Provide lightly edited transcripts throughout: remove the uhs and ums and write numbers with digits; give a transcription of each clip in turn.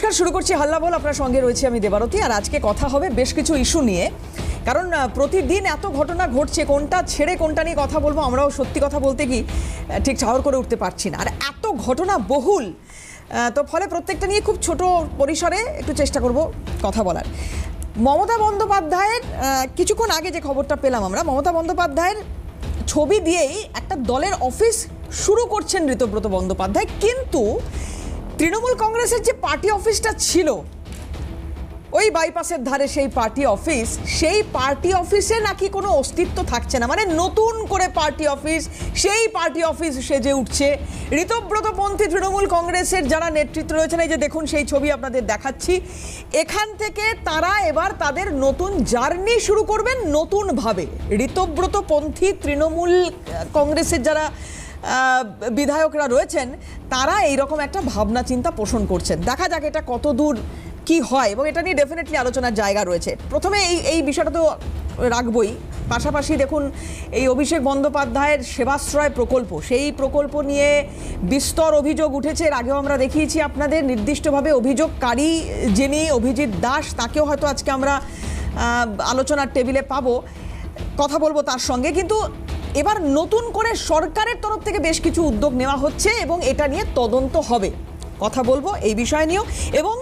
নমস্কার, শুরু করছি হাল্লা বল। আপনার সঙ্গে রয়েছে আমি দেবারতী। আর আজকে কথা হবে বেশ কিছু ইস্যু নিয়ে, কারণ প্রতিদিন এত ঘটনা ঘটছে, কোনটা ছেড়ে কোনটা নিয়ে কথা বলবো আমরাও সত্যি কথা বলতে কি ঠিক চাওয়ার করে উঠতে পারছি না। আর এত ঘটনা বহুল, তো ফলে প্রত্যেকটা নিয়ে খুব ছোট পরিসরে একটু চেষ্টা করব কথা বলার। মমতা বন্দ্যোপাধ্যায়ের কিছুক্ষণ আগে যে খবরটা পেলাম আমরা, মমতা বন্দ্যোপাধ্যায়ের ছবি দিয়েই একটা দলের অফিস শুরু করছেন ঋতব্রত বন্দ্যোপাধ্যায়। কিন্তু তৃণমূল কংগ্রেসের যে পার্টি অফিসটা ছিল ওই বাইপাসের ধারে, সেই পার্টি অফিসে নাকি কোনো অস্তিত্ব থাকছে না। মানে নতুন করে পার্টি অফিস, সেই পার্টি অফিস সেজে উঠছে। ঋতব্রতপন্থী তৃণমূল কংগ্রেসের যারা নেতৃত্ব রয়েছেন, এই যে দেখুন সেই ছবি আপনাদের দেখাচ্ছি, এখান থেকে তারা এবার তাদের নতুন জার্নি শুরু করবেন নতুনভাবে। ঋতব্রতপন্থী তৃণমূল কংগ্রেসের যারা বিধায়করা রয়েছেন তারা এইরকম একটা ভাবনা চিন্তা পোষণ করছেন। দেখা যাক এটা কত দূর কি হয়, এবং এটা নিয়ে ডেফিনেটলি আলোচনার জায়গা রয়েছে। প্রথমে এই বিষয়টা তো রাখবই, পাশাপাশি দেখুন এই অভিষেক বন্দ্যোপাধ্যায়ের সেবাশ্রয় প্রকল্প, সেই প্রকল্প নিয়ে বিস্তর অভিযোগ উঠেছে। এর আগেও আমরা দেখিয়েছি আপনাদের, নির্দিষ্টভাবে অভিযোগকারী যিনি অভিজিৎ দাস, তাকেও হয়তো আজকে আমরা আলোচনার টেবিলে পাবো, কথা বলবো তার সঙ্গে। কিন্তু এবার নতুন করে সরকারের তরফ থেকে বেশ কিছু উদ্যোগ নেওয়া হচ্ছে এবং এটা নিয়ে তদন্ত হবে, কথা বলবো এই বিষয় নিয়েও। এবং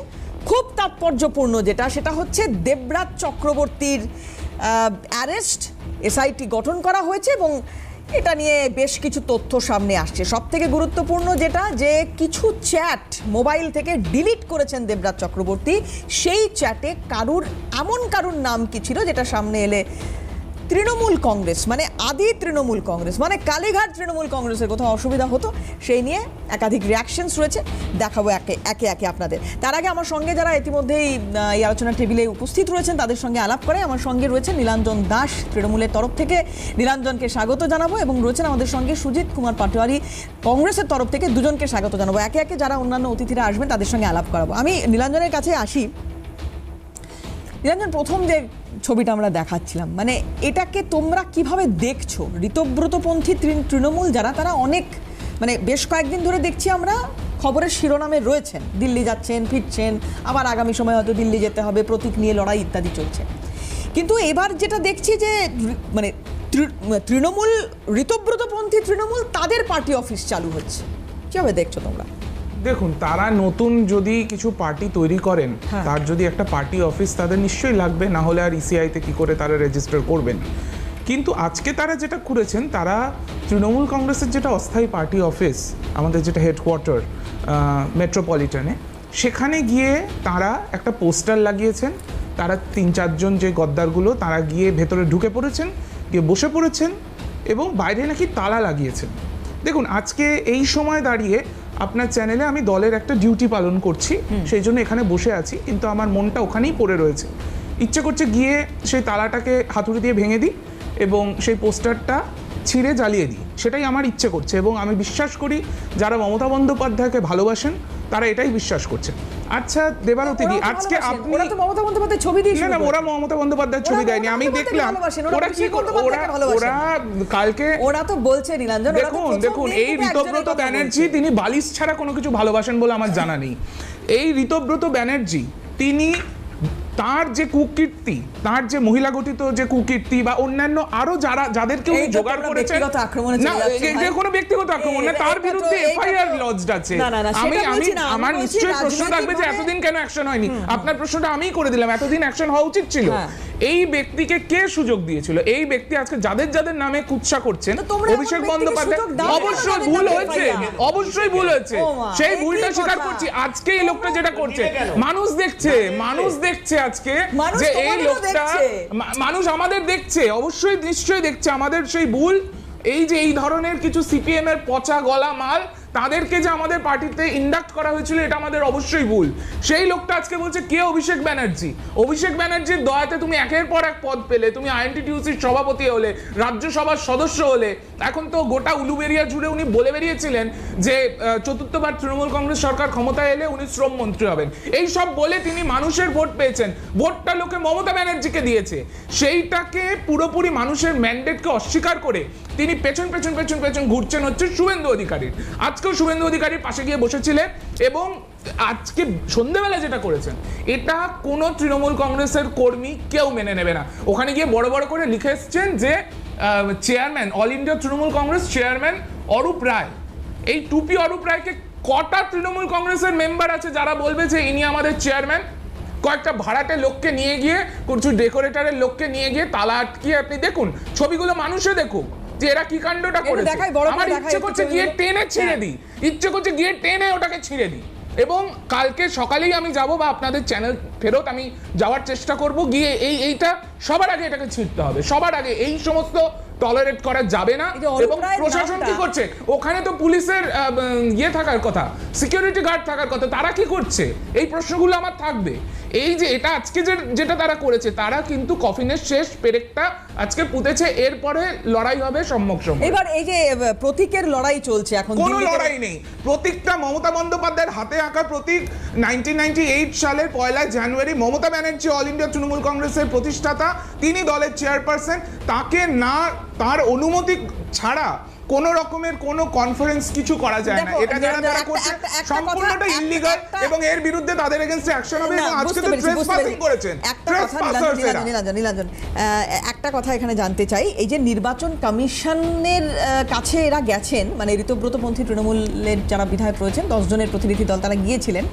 খুব তাৎপর্যপূর্ণ যেটা, সেটা হচ্ছে দেবরাজ চক্রবর্তীর অ্যারেস্ট, এসআইটি গঠন করা হয়েছে এবং এটা নিয়ে বেশ কিছু তথ্য সামনে আসছে। সব থেকে গুরুত্বপূর্ণ যেটা, যে কিছু চ্যাট মোবাইল থেকে ডিলিট করেছেন দেবরাজ চক্রবর্তী। সেই চ্যাটে এমন কারুর নাম কি ছিল যেটা সামনে এলে তৃণমূল কংগ্রেস, মানে আদি তৃণমূল কংগ্রেস, মানে কালীঘাট তৃণমূল কংগ্রেসের কোথাও অসুবিধা হতো, সেই নিয়ে একাধিক রিয়াকশনস রয়েছে, দেখাবো একে একে আপনাদের। তার আগে আমার সঙ্গে যারা ইতিমধ্যেই এই আলোচনা টেবিলে উপস্থিত রয়েছেন তাদের সঙ্গে আলাপ করে। আমার সঙ্গে রয়েছেন নীলাঞ্জন দাস তৃণমূলের তরফ থেকে, নীলাঞ্জনকে স্বাগত জানাবো। এবং রয়েছেন আমাদের সঙ্গে সুজিত কুমার পাটোয়ারি কংগ্রেসের তরফ থেকে, দুজনকে স্বাগত জানাবো। একে একে যারা অন্যান্য অতিথিরা আসবেন তাদের সঙ্গে আলাপ করাবো। আমি নীলাঞ্জনের কাছে আসি। নীলাঞ্জন, প্রথম যে ছবিটা আমরা দেখাচ্ছিলাম, মানে এটাকে তোমরা কিভাবে দেখছো? ঋতব্রতপন্থী তৃণমূল যারা, তারা অনেক, মানে বেশ কয়েকদিন ধরে দেখছি আমরা খবরের শিরোনামে রয়েছেন, দিল্লি যাচ্ছেন, ফিরছেন, আবার আগামী সময় হয়তো দিল্লি যেতে হবে, প্রতীক নিয়ে লড়াই ইত্যাদি চলছে। কিন্তু এবার যেটা দেখছি যে মানে তৃণমূল, ঋতব্রতপন্থী তৃণমূল, তাদের পার্টি অফিস চালু হচ্ছে, কিভাবে দেখছো তোমরা? দেখুন, তারা নতুন যদি কিছু পার্টি তৈরি করেন, তার যদি একটা পার্টি অফিস তাদের নিশ্চয়ই লাগবে, না হলে আর ইসিআইতে কি করে তারা রেজিস্টার করবেন। কিন্তু আজকে তারা যেটা করেছেন, তারা তৃণমূল কংগ্রেসের যেটা অস্থায়ী পার্টি অফিস, আমাদের যেটা হেডকোয়ার্টার মেট্রোপলিটনে, সেখানে গিয়ে তারা একটা পোস্টার লাগিয়েছেন। তারা 3-4 জন যে গদ্দারগুলো, তারা গিয়ে ভেতরে ঢুকে পড়েছেন, গিয়ে বসে পড়েছেন এবং বাইরে নাকি তালা লাগিয়েছেন। দেখুন, আজকে এই সময় দাঁড়িয়ে আপনার চ্যানেলে আমি দলের একটা ডিউটি পালন করছি, সেই জন্য এখানে বসে আছি, কিন্তু আমার মনটা ওখানেই পড়ে রয়েছে। ইচ্ছে করছে গিয়ে সেই তালাটাকে হাতুড়ি দিয়ে ভেঙে দিই এবং সেই পোস্টারটা ছিঁড়ে জ্বালিয়ে দিই, সেটাই আমার ইচ্ছে করছে। এবং আমি বিশ্বাস করি যারা মমতা বন্দ্যোপাধ্যায়কে ভালোবাসেন তারা এটাই বিশ্বাস করছেন। আচ্ছা দেবারতী দি, আজকে আপনি মমতা বন্দ্যোপাধ্যায় ছবি দিয়ে, না ওরা মমতা বন্দ্যোপাধ্যায়ের ছবি দেয়নি, আমি দেখলাম ওরা কি ওরা কালকে ওরা তো বলছে নীলাঞ্জন, দেখুন এই ঋতব্রত ব্যানার্জি, তিনি বালিশ ছাড়া কোনো কিছু ভালোবাসেন বলে আমার জানা নেই। এই ঋতব্রত ব্যানার্জি, তিনি তার যে কুকীর্তি, তার যে মহিলা গঠিত যে কুকীর্তি বা অন্যান্য আরো যাদেরকে উনি জোগাড় করেছেন, না এটা কোনো ব্যক্তিগত আক্রমণ না, তার বিরুদ্ধে এফআইআর লজড আছে। আমার নিশ্চয়ই প্রশ্ন থাকবে যে এতদিন কেন অ্যাকশন হয়নি। আপনার প্রশ্নটা আমিই করে দিলাম, এতদিন অ্যাকশন হওয়া উচিত ছিল। এই ব্যক্তিকে কে সুযোগ দিয়েছিল? এই ব্যক্তি আজকে যাদের নামে কুৎসা করছেন, অভিষেক বন্দ্যোপাধ্যায়, অবশ্যই ভুল হয়েছে, অবশ্যই ভুল হয়েছে, সেই ভুলটা স্বীকার করছি। আজকে এই লোকটা যেটা করছে, মানুষ দেখছে আজকে যে এই লোকটা, মানুষ আমাদের দেখছে, অবশ্যই নিশ্চয়ই দেখছে আমাদের সেই ভুল। এই যে এই ধরনের কিছু সিপিএম এর পচা গলা মাল, তাদেরকে যে আমাদের পার্টিতে ইন্ডাক্ট করা হয়েছিল, এটা আমাদের অবশ্যই ভুল। সেই লোকটা আজকে বলছে কে অভিষেক ব্যানার্জি? অভিষেক ব্যানার্জির দয়াতে তুমি একের পর এক পদ পেলে, তুমি আইএনটিটিউসির সভাপতি হলে, রাজ্যসভার সদস্য হলে। এখন তো গোটা উলুবেরিয়া জুড়ে উনি বলে বেরিয়েছিলেন যে চতুর্থবার তৃণমূল কংগ্রেস সরকার ক্ষমতায় এলে উনি শ্রম মন্ত্রী হবেন। এই সব বলে তিনি মানুষের ভোট পেয়েছেন, ভোটটা লোকে মমতা ব্যানার্জিকে দিয়েছে। সেইটাকে পুরোপুরি মানুষের ম্যান্ডেটকে অস্বীকার করে তিনি পেছন ঘুরছেন হচ্ছে শুভেন্দু অধিকারীর। আজকেও শুভেন্দু অধিকারীর পাশে গিয়ে বসেছিলেন এবং আজকে সন্ধ্যেবেলা যেটা করেছেন এটা কোনো তৃণমূল কংগ্রেসের কর্মী কেউ মেনে নেবে না। ওখানে গিয়ে বড় বড় করে লিখে এসছেন যে chairman, all India Trinamool Congress chairman Arup Roy. এই টুপি অরূপ রায়কে কটা তৃণমূল কংগ্রেসের মেম্বার আছে যারা বলবে যে ইনি আমাদের চেয়ারম্যান? কয়েকটা ভাড়াটে লোককে নিয়ে গিয়ে, কিছু ডেকোরেটরের লোককে নিয়ে গিয়ে তালা আটকিয়ে আপনি দেখুন, ছবিগুলো মানুষে দেখুক যে এরা কি কাণ্ডটা করেছে। আমার ইচ্ছে করছে গিয়ে টেনে ছিঁড়ে দিই, ইচ্ছে করছে গিয়ে টেনে ওটাকে ছিঁড়ে দিই। এবং কালকে সকালেই আমি যাব বা আপনাদের চ্যানেল ফেরত আমি যাওয়ার চেষ্টা করব, গিয়ে এইটা সবার আগে এটাকে ছিঁড়তে হবে, সবার আগে। এই সমস্ত টলারেট করা যাবে না। এবং প্রশাসন কি করছে? ওখানে তো পুলিশের ইয়ে থাকার কথা, সিকিউরিটি গার্ড থাকার কথা, তারা কি করছে? এই প্রশ্নগুলো আমার থাকবে। এই যে এটা আজকে যেটা তারা করেছে, তারা কিন্তু কফিনের শেষ পেরেকটা আজকে পুঁতেছে, এরপরে লড়াই হবে সম্মুখ সম্মুখ। এবার এই যে প্রতীকের লড়াই চলছে এখন, কোনো লড়াই নেই। প্রতীকটা মমতা বন্দ্যোপাধ্যায়ের হাতে আঁকা প্রতীক। 1998 সালের 1 জানুয়ারি মমতা ব্যানার্জি অল ইন্ডিয়া তৃণমূল কংগ্রেসের প্রতিষ্ঠাতা, তিনি দলের চেয়ারপারসন, তাকে না তার অনুমতি ছাড়া কোন রকমের কোন কনফারেন্স কিছু করা যায় না। এটা যারা করছে সম্পূর্ণটা ইল্লিগাল এবং এর বিরুদ্ধে তাদের এগেইনস্টে অ্যাকশন হবে। এবং আজকে তো ট্রেসপাসিং করেছেন। নীলাঞ্জন, একটা কথা এখানে জানতে চাই, এই যে নির্বাচন কমিশনের কাছে এরা গেছেন, মানে ঋতব্রতপন্থী তৃণমূলের যারা বিধায়ক রয়েছেন 10 জনের প্রতিনিধি দল, তারা গিয়েছিলেন,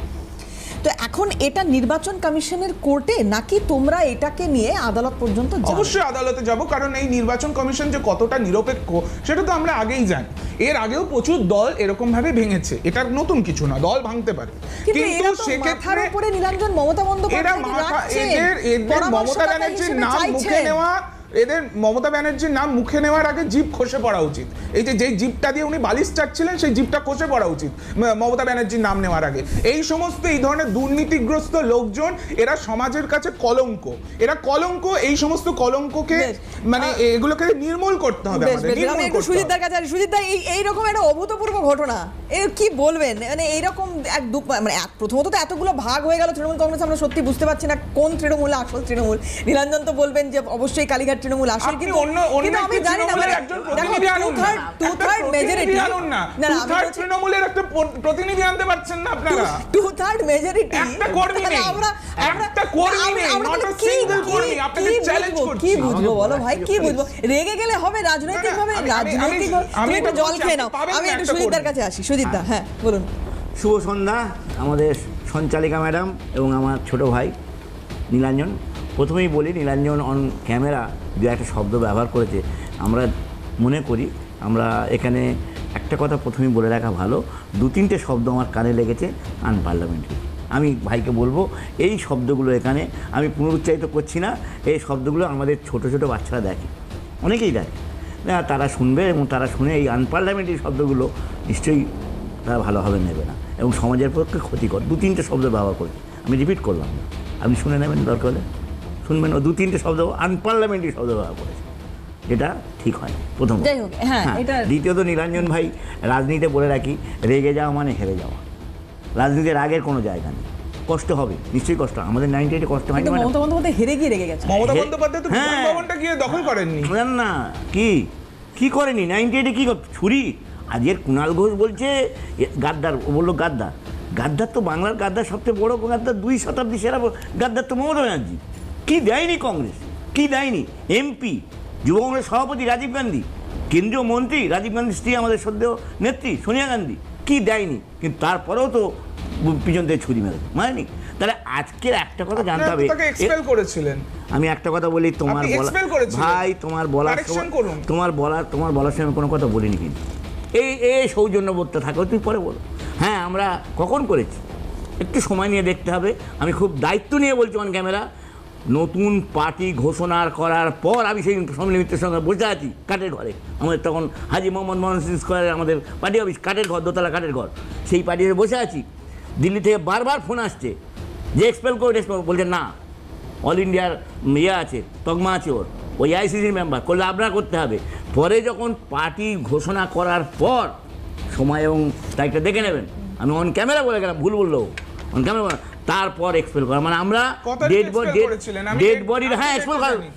তো এখন এটা নির্বাচন কমিশনের কোর্টে নাকি তোমরা এটাকে নিয়ে আদালত পর্যন্ত যাবে? অবশ্যই আদালতে যাব, কারণ এই নির্বাচন কমিশন যে কতটা নিরপেক্ষ সেটা তো আমরা আগেই জানি। এর আগেও প্রচুর দল এরকম ভাবে ভেঙেছে, এটা নতুন কিছু না, দল ভাঙতে পারে। কিন্তু সেক্ষেত্রে উপরে নীলাঞ্জন মমতা বন্দ্যোপাধ্যায় মমতা ব্যানার্জির নাম মুখে নেওয়া, এদের মমতা ব্যানার্জির নাম মুখে নেওয়ার আগে জিভ খসে পড়া উচিত। এই যে জিভটা দিয়ে উনি বালিশ চাটছিলেন, সেই জিভটা খসে পড়া উচিত মমতা ব্যানার্জির নাম নেওয়ার আগে। এই সমস্ত এই ধরনের দুর্নীতিগ্রস্ত লোকজন এরা সমাজের কাছে কলঙ্ক, এরা কলঙ্ক। এই সমস্ত কলঙ্ককে মানে এগুলোকে নির্মূল করতে হবে আমাদের। সুজিতদার কাছে, সুজিতদা এই রকম একটা অভূতপূর্ব ঘটনা, এর কি বলবেন? মানে এইরকম মানে প্রথমত তো এতগুলো ভাগ হয়ে গেল তৃণমূল কংগ্রেস, আমরা সত্যি বুঝতে পারছি না কোন তৃণমূল আসল তৃণমূল। নীলাঞ্জন তো বলবেন যে অবশ্যই কালীঘাট তৃণমূল আসল, কিন্তু আমি জানি না, তৃণমূলের একটা প্রতিনিধি আনতে পারছেন না আপনারা। 2/3 মেজরিটি একটা কর্মী নেই, একটা কর্মী নেই, নট আ সিঙ্গেল কর্মী। আপনাকে চ্যালেঞ্জ করছি। কি বুঝবো বলো ভাই, কি বুঝবো? রেগে গেলে হবে রাজনৈতিক ভাবে? তুমি একটু জল খেয়ে নাও, আমি একটু সুজিতদার কাছে আসি। সুজিতদা, হ্যাঁ বলুন। শুভ সন্ধ্যা আমাদের সঞ্চালিকা ম্যাডাম এবং আমার ছোট ভাই নীলাঞ্জন। প্রথমেই বলি, নীলাঞ্জন অন ক্যামেরা দু একটা শব্দ ব্যবহার করেছে। আমরা মনে করি, আমরা এখানে একটা কথা প্রথমেই বলে রাখা ভালো, 2-3টে শব্দ আমার কানে লেগেছে আনপার্লামেন্টারি। আমি ভাইকে বলবো এই শব্দগুলো এখানে আমি পুনরুচ্চারিত করছি না, এই শব্দগুলো আমাদের ছোট ছোট বাচ্চারা দেখে, অনেকেই দেখে, তারা শুনবে এবং তারা শুনে এই আনপার্লামেন্টারি শব্দগুলো নিশ্চয়ই তারা ভালোভাবে নেবে না এবং সমাজের পক্ষে ক্ষতিকর। 2-3টে শব্দ ব্যবহার করেছি, আমি রিপিট করলাম না, আপনি শুনে নেবেন, দরকার হলে শুনবেন। ও 2-3টে শব্দ আনপার্লামেন্টারি শব্দ ব্যবহার করেছে, এটা ঠিক হয় প্রথম। দ্বিতীয়ত, নীলাঞ্জন ভাই, রাজনীতিতে বলে রাখি, রেগে যাওয়া মানে হেরে যাওয়া। রাজনীতির রাগের কোনো জায়গা নেই, কষ্ট হবে, নিশ্চয়ই কষ্ট। আমাদের 98 কষ্ট হয়। মমতা বন্দ্যোপাধ্যায় হেরে গিয়ে রেগে গেছে। মমতা বন্দ্যোপাধ্যায় তো ভবনটা গিয়ে দখল করেননি। না, কি করেনি 98-এ? কি ছুরি? আজকের কুণাল ঘোষ বলছে গাদ্দার, ও বললো গাদ্দার তো বাংলার গাদ্দার, সবচেয়ে বড় গাদ্দার, 2 শতাব্দী সেরা গাদ্দার তো মমতা ব্যানার্জি। কি দেয়নি কংগ্রেস, কি দেয়নি? এমপি, যুব কংগ্রেস সভাপতি রাজীব গান্ধী, কেন্দ্রীয় মন্ত্রী রাজীব গান্ধীর স্ত্রী আমাদের শ্রদ্ধেয় নেত্রী সোনিয়া গান্ধী, কি দেয়নি? কিন্তু তারপরেও তো পিছন থেকে ছুরি মেরেছে, মানেনি? তাহলে আজকের একটা কথা জানতে হবে, আমি একটা কথা বলি, তোমার বলা ভাই, তোমার বলার সময় কোনো কথা বলিনি, কিন্তু এই সৌজন্যবোধটা থাকে, তুই পরে বলো। হ্যাঁ, আমরা কখন করেছি একটু সময় নিয়ে দেখতে হবে। আমি খুব দায়িত্ব নিয়ে বলছি অন ক্যামেরা, নতুন পার্টি ঘোষণা করার পর আমি সেই সমীর মিত্রের সঙ্গে বসে আছি কাঠের ঘরে। আমাদের তখন হাজি মোহাম্মদ মহসিন স্কোয়ারে আমাদের পার্টি অফিস, কাঠের ঘর, দোতলা কাঠের ঘর, সেই পার্টিতে বসে আছি। দিল্লি থেকে বারবার ফোন আসছে যে এক্সপেল বলছে না, অল ইন্ডিয়ার আছে, তকমা আছে, ওই আইসিসির মেম্বার করলে আপনারা করতে হবে। পরে যখন পার্টি ঘোষণা করার পর সময় এবং তারিখটা দেখে নেবেন, আমি অন ক্যামেরা বলে গেলাম, ভুল বললো, অন ক্যামেরা তারপর এক্সপেল করা, মানে আমরা কতদিন ডেড expel বডি করেছিলেন? আমি ডেড date- বডির, হ্যাঁ আমি এক্সপেল date করা, জানি।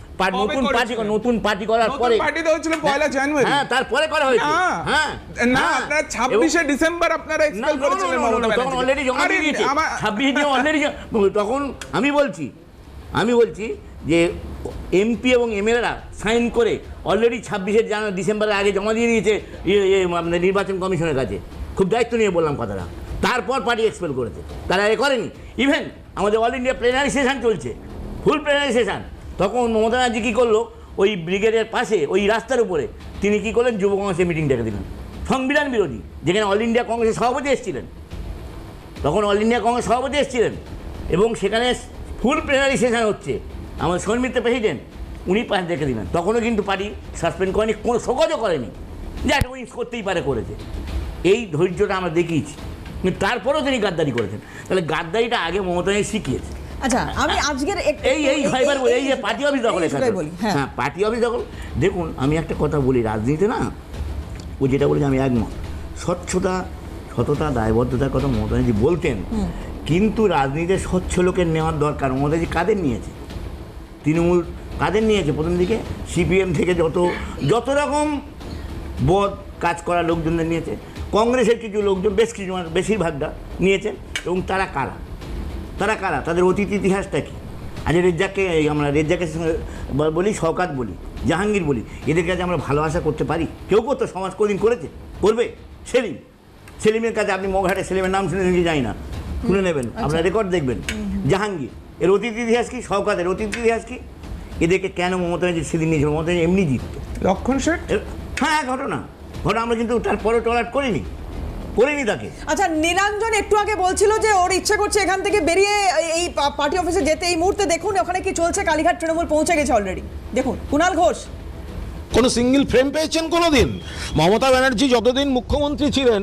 কবে নতুন পার্টি করার পরে, পার্টিতে হয়েছিল 1 জানুয়ারি। হ্যাঁ তারপরে করা হয়েছে, না, হ্যাঁ না, হ্যাঁ। আপনারা 26শে ডিসেম্বর আপনারা এক্সপেল করেছিলেন মমতা তখন ব্যানার্জিকে। অলরেডি জমা আরে, দিয়ে দিয়েছে, আমার- 26 দিয়ে অলরেডি। তখন আমি বলছি যে এমপি এবং এমএলএরা সাইন করে অলরেডি 26শে ডিসেম্বরের আগে জমা দিয়ে দিয়েছে আপনার নির্বাচন কমিশনের কাছে। খুব দায়িত্ব নিয়ে বললাম কথাটা। তারপর পার্টি এক্সপেল করেছে, তারা এ করেনি। ইভেন আমাদের অল ইন্ডিয়া প্লেনারি সেশন চলছে, ফুল প্লেনারি সেশন, তখন মমতা ব্যানার্জি কী করলো, ওই ব্রিগেডের পাশে ওই রাস্তার উপরে তিনি কী করলেন, যুব কংগ্রেসের মিটিং ডেকে দিলেন, সংবিধান বিরোধী, যেখানে অল ইন্ডিয়া কংগ্রেসের সভাপতি এসেছিলেন, তখন অল ইন্ডিয়া কংগ্রেস সভাপতি এসেছিলেন, এবং সেখানে ফুল প্লেনারি সেশন হচ্ছে, আমার সৌমিত্র প্রেসিডেন্ট উনি পাশ দেখে দিলেন। তখনও কিন্তু পার্টি সাসপেন্ড করেনি, কোনো শোকজও করেনি, যে একটা উইন্স করতেই পারে, করেছে। এই ধৈর্যটা আমরা দেখিয়েছি, কিন্তু তারপরেও তিনি গাদ্দারি করেছেন। তাহলে গাদ্দারিটা আগে মমতা শিখিয়েছে। আচ্ছা, আমি আজকের এই যে পার্টি অফিস দখলের কথা, হ্যাঁ পার্টি অফিস দখল। দেখুন আমি একটা কথা বলি, রাজনীতিতে না, ও যেটা বলেছে আমি একমত, সততা দায়বদ্ধতার কথা মমতা ব্যানার্জি বলতেন, কিন্তু রাজনীতিতে স্বচ্ছ লোকের নেওয়ার দরকার। মমতা ব্যানার্জি কাদের নিয়েছে? তৃণমূল কাদের নিয়েছে? প্রথম দিকে সিপিএম থেকে যত রকম বদ কাজ করা লোকজনদের নিয়েছে, কংগ্রেসের কিছু লোকজন, বেশিরভাগটা নিয়েছেন। এবং তারা কারা, তাদের অতীত ইতিহাসটা কী? আজ আমরা রেজ্জাকের সঙ্গে বলি, শওকাত বলি, জাহাঙ্গীর বলি, এদের কাছে আমরা ভালো আশা করতে পারি? কেউ করতো? সমাজ কোনদিন করেছে? করবে? সেলিমের কাছে আপনি মগহাটে সেলিমের নাম শুনে নিয়ে যাই না, শুনে নেবেন, আপনার রেকর্ড দেখবেন। জাহাঙ্গীর এর অতীত ইতিহাস কি? শওকাতের অতীত ইতিহাস কি? এদেরকে কেন মমতা ব্যানার্জি সেদিন নিয়েছিল? মমতা ব্যানার্জি এমনি জিততো। লক্ষণ শেঠ, হ্যাঁ ঘটনা আমরা কিন্তু তারপরে টলাট করিনি তাকে। আচ্ছা, নীলাঞ্জন একটু আগে বলছিল যে ওর ইচ্ছে করছে এখান থেকে বেরিয়ে এই পার্টি অফিসে যেতে। এই মুহূর্তে দেখুন ওখানে কি চলছে, কালীঘাট তৃণমূল পৌঁছে গেছে অলরেডি। দেখুন কুণাল ঘোষ, কোনো সিঙ্গেল ফ্রেম পেয়েছেন কোনোদিন? মমতা ব্যানার্জি যতদিন মুখ্যমন্ত্রী ছিলেন,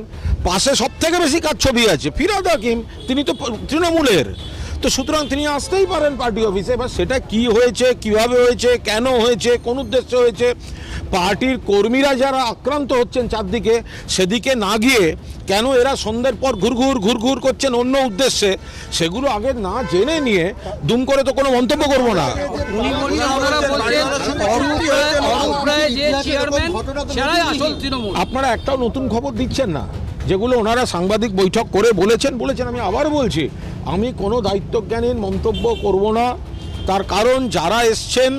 পাশে সব থেকে বেশি কাজ ছবি আছে ফিরহাদ হাকিম, তিনি তো তৃণমূলের, তো সুতরাং তিনি আসতেই পারেন পার্টি অফিসে। এবার সেটা কি হয়েছে, কিভাবে হয়েছে, কেন হয়েছে, কোন উদ্দেশ্যে হয়েছে, পার্টির কর্মীরা যারা আক্রান্ত হচ্ছেন চারদিকে, সেদিকে না গিয়ে কেন এরা সন্ধ্যের পর ঘুরঘুর করছেন অন্য উদ্দেশ্যে, সেগুলো আগে না জেনে নিয়ে দুম করে তো কোনো মন্তব্য করবো না। আপনারা একটাও নতুন খবর দিচ্ছেন না, যেগুলো ওনারা সাংবাদিক বৈঠক করে বলেছেন। আমি আবার বলছি, আমি কোনো দায়িত্বজ্ঞানীর মন্তব্য করব না। তার কারণ যারা এসছেন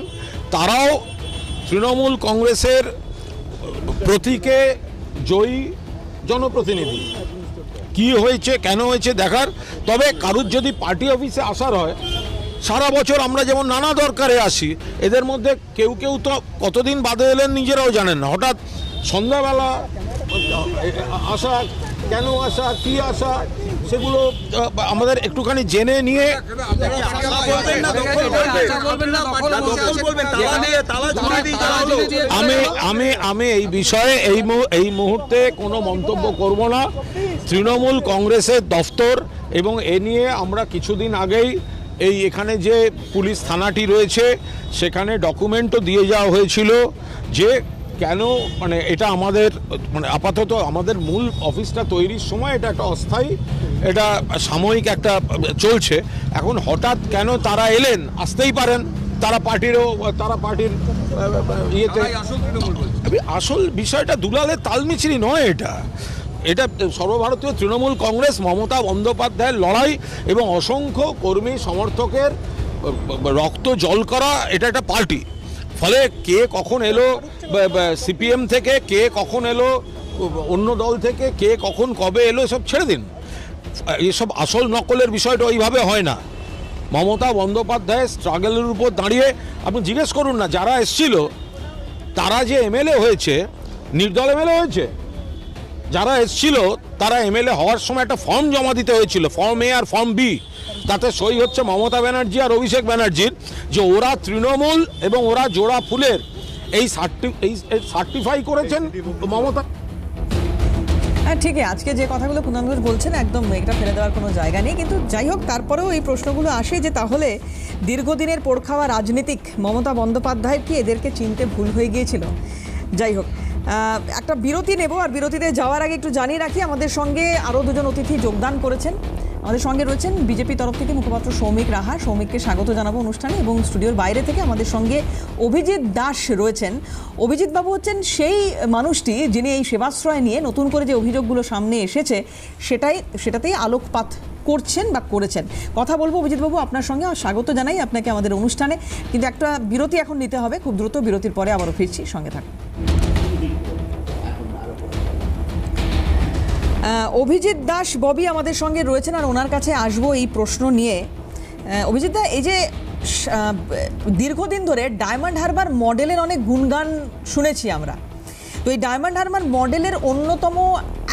তারাও তৃণমূল কংগ্রেসের প্রতীকে জয়ী জনপ্রতিনিধি। কি হয়েছে, কেন হয়েছে দেখার। তবে কারুর যদি পার্টি অফিসে আসার হয়, সারা বছর আমরা যেমন নানা দরকারে আসি, এদের মধ্যে কেউ তো কতদিন বাদে এলেন নিজেরাও জানেন না, হঠাৎ সন্ধ্যাবেলা আসা, কেন আসা, কি আসা, সেগুলো আমাদের একটুখানি জেনে নিয়ে। আমি এই বিষয়ে এই মুহূর্তে কোনো মন্তব্য করব না। তৃণমূল কংগ্রেসের দফতর এবং এ নিয়ে আমরা কিছুদিন আগেই এখানে যে পুলিশ থানাটি রয়েছে সেখানে ডকুমেন্টও দিয়ে যাওয়া হয়েছিল যে কেন, মানে এটা আমাদের আপাতত আমাদের মূল অফিসটা তৈরির সময় এটা একটা অস্থায়ী, এটা সাময়িক একটা চলছে। এখন হঠাৎ কেন তারা এলেন, আসতেই পারেন, তারা পার্টির ইয়েতে। আসল বিষয়টা দুলালের তালমিছরি নয়, এটা সর্বভারতীয় তৃণমূল কংগ্রেস মমতা বন্দ্যোপাধ্যায়ের লড়াই এবং অসংখ্য কর্মী সমর্থকের রক্ত জল করা এটা একটা পার্টি। ফলে কে কখন এলো সিপিএম থেকে, কে কখন এলো অন্য দল থেকে, কে কখন কবে এলো, এসব ছেড়ে দিন। এসব আসল নকলের বিষয়টা ওইভাবে হয় না। মমতা বন্দ্যোপাধ্যায়ের স্ট্রাগলের উপর দাঁড়িয়ে আপনি জিজ্ঞেস করুন না, যারা এসছিল তারা যে এমএলএ হয়েছে, নির্দল এমএলএ হয়েছে, যারা এসছিল তারা এমএলএ হওয়ার সময় একটা ফর্ম জমা দিতে হয়েছিল, ফর্ম এ আর ফর্ম বি, তাতে সই হচ্ছে মমতা ব্যানার্জি আর অভিষেক ব্যানার্জির, যে ওরা তৃণমূল এবং ওরা জোড়া ফুলের এই সার্টিফাই করেছেন মমতা। হ্যাঁ ঠিকই, আজকে যে কথাগুলো কুণাল ঘোষ বলছেন একদম এটা ফেলে দেওয়ার কোনো জায়গা নেই। কিন্তু যাই হোক, তারপরেও এই প্রশ্নগুলো আসে যে তাহলে দীর্ঘদিনের পোড় খাওয়া রাজনীতিক মমতা বন্দ্যোপাধ্যায় কি এদেরকে চিনতে ভুল হয়ে গিয়েছিল? যাই হোক, একটা বিরতি নেব, আর বিরতিতে যাওয়ার আগে একটু জানিয়ে রাখি আমাদের সঙ্গে আরও দুজন অতিথি যোগদান করেছেন। আমাদের সঙ্গে রয়েছেন বিজেপি তরফ থেকে মুখপাত্র সৌমিক রাহা। সৌমিককে স্বাগত জানাবো অনুষ্ঠানে। এবং স্টুডিওর বাইরে থেকে আমাদের সঙ্গে অভিজিৎ দাস রয়েছেন। অভিজিৎ বাবু হচ্ছেন সেই মানুষটি যিনি এই সেবাশ্রয় নিয়ে নতুন করে যে অভিযোগগুলো সামনে এসেছে সেটাতেই আলোকপাত করছেন বা করেছেন। কথা বলবো অভিজিৎবাবু আপনার সঙ্গে। স্বাগত জানাই আপনাকে আমাদের অনুষ্ঠানে, কিন্তু একটা বিরতি এখন নিতে হবে, খুব দ্রুত বিরতির পরে আবারও ফিরছি, সঙ্গে থাকুন। অভিজিৎ দাস ববি আমাদের সঙ্গে রয়েছেন, আর ওনার কাছে আসবো এই প্রশ্ন নিয়ে। অভিজিৎ দা, এই যে দীর্ঘদিন ধরে ডায়মন্ড হারবার মডেলের অনেক গুণগান শুনেছি আমরা, তো এই ডায়মন্ড হারবার মডেলের অন্যতম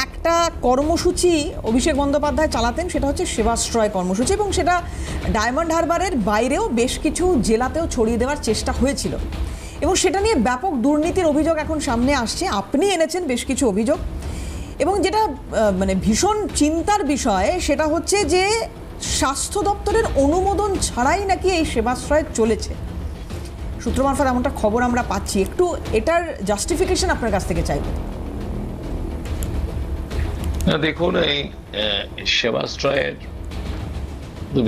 একটা কর্মসূচি অভিষেক বন্দ্যোপাধ্যায় চালাতেন, সেটা হচ্ছে সেবাশ্রয় কর্মসূচি, এবং সেটা ডায়মন্ড হারবারের বাইরেও বেশ কিছু জেলাতেও ছড়িয়ে দেওয়ার চেষ্টা হয়েছিল, এবং সেটা নিয়ে ব্যাপক দুর্নীতির অভিযোগ এখন সামনে আসছে। আপনি এনেছেন বেশ কিছু অভিযোগ, এবং যেটা মানে ভীষণ চিন্তার বিষয় সেটা হচ্ছে যে স্বাস্থ্য দপ্তরের অনুমোদন ছাড়াই নাকি এই সেবাশ্রয় চলেছে। সূত্র মারফত এমনটা খবর আমরা পাচ্ছি, একটু এটার জাস্টিফিকেশন আপনার কাছ থেকে চাইব। দেখুন, এই সেবাশ্রয়ের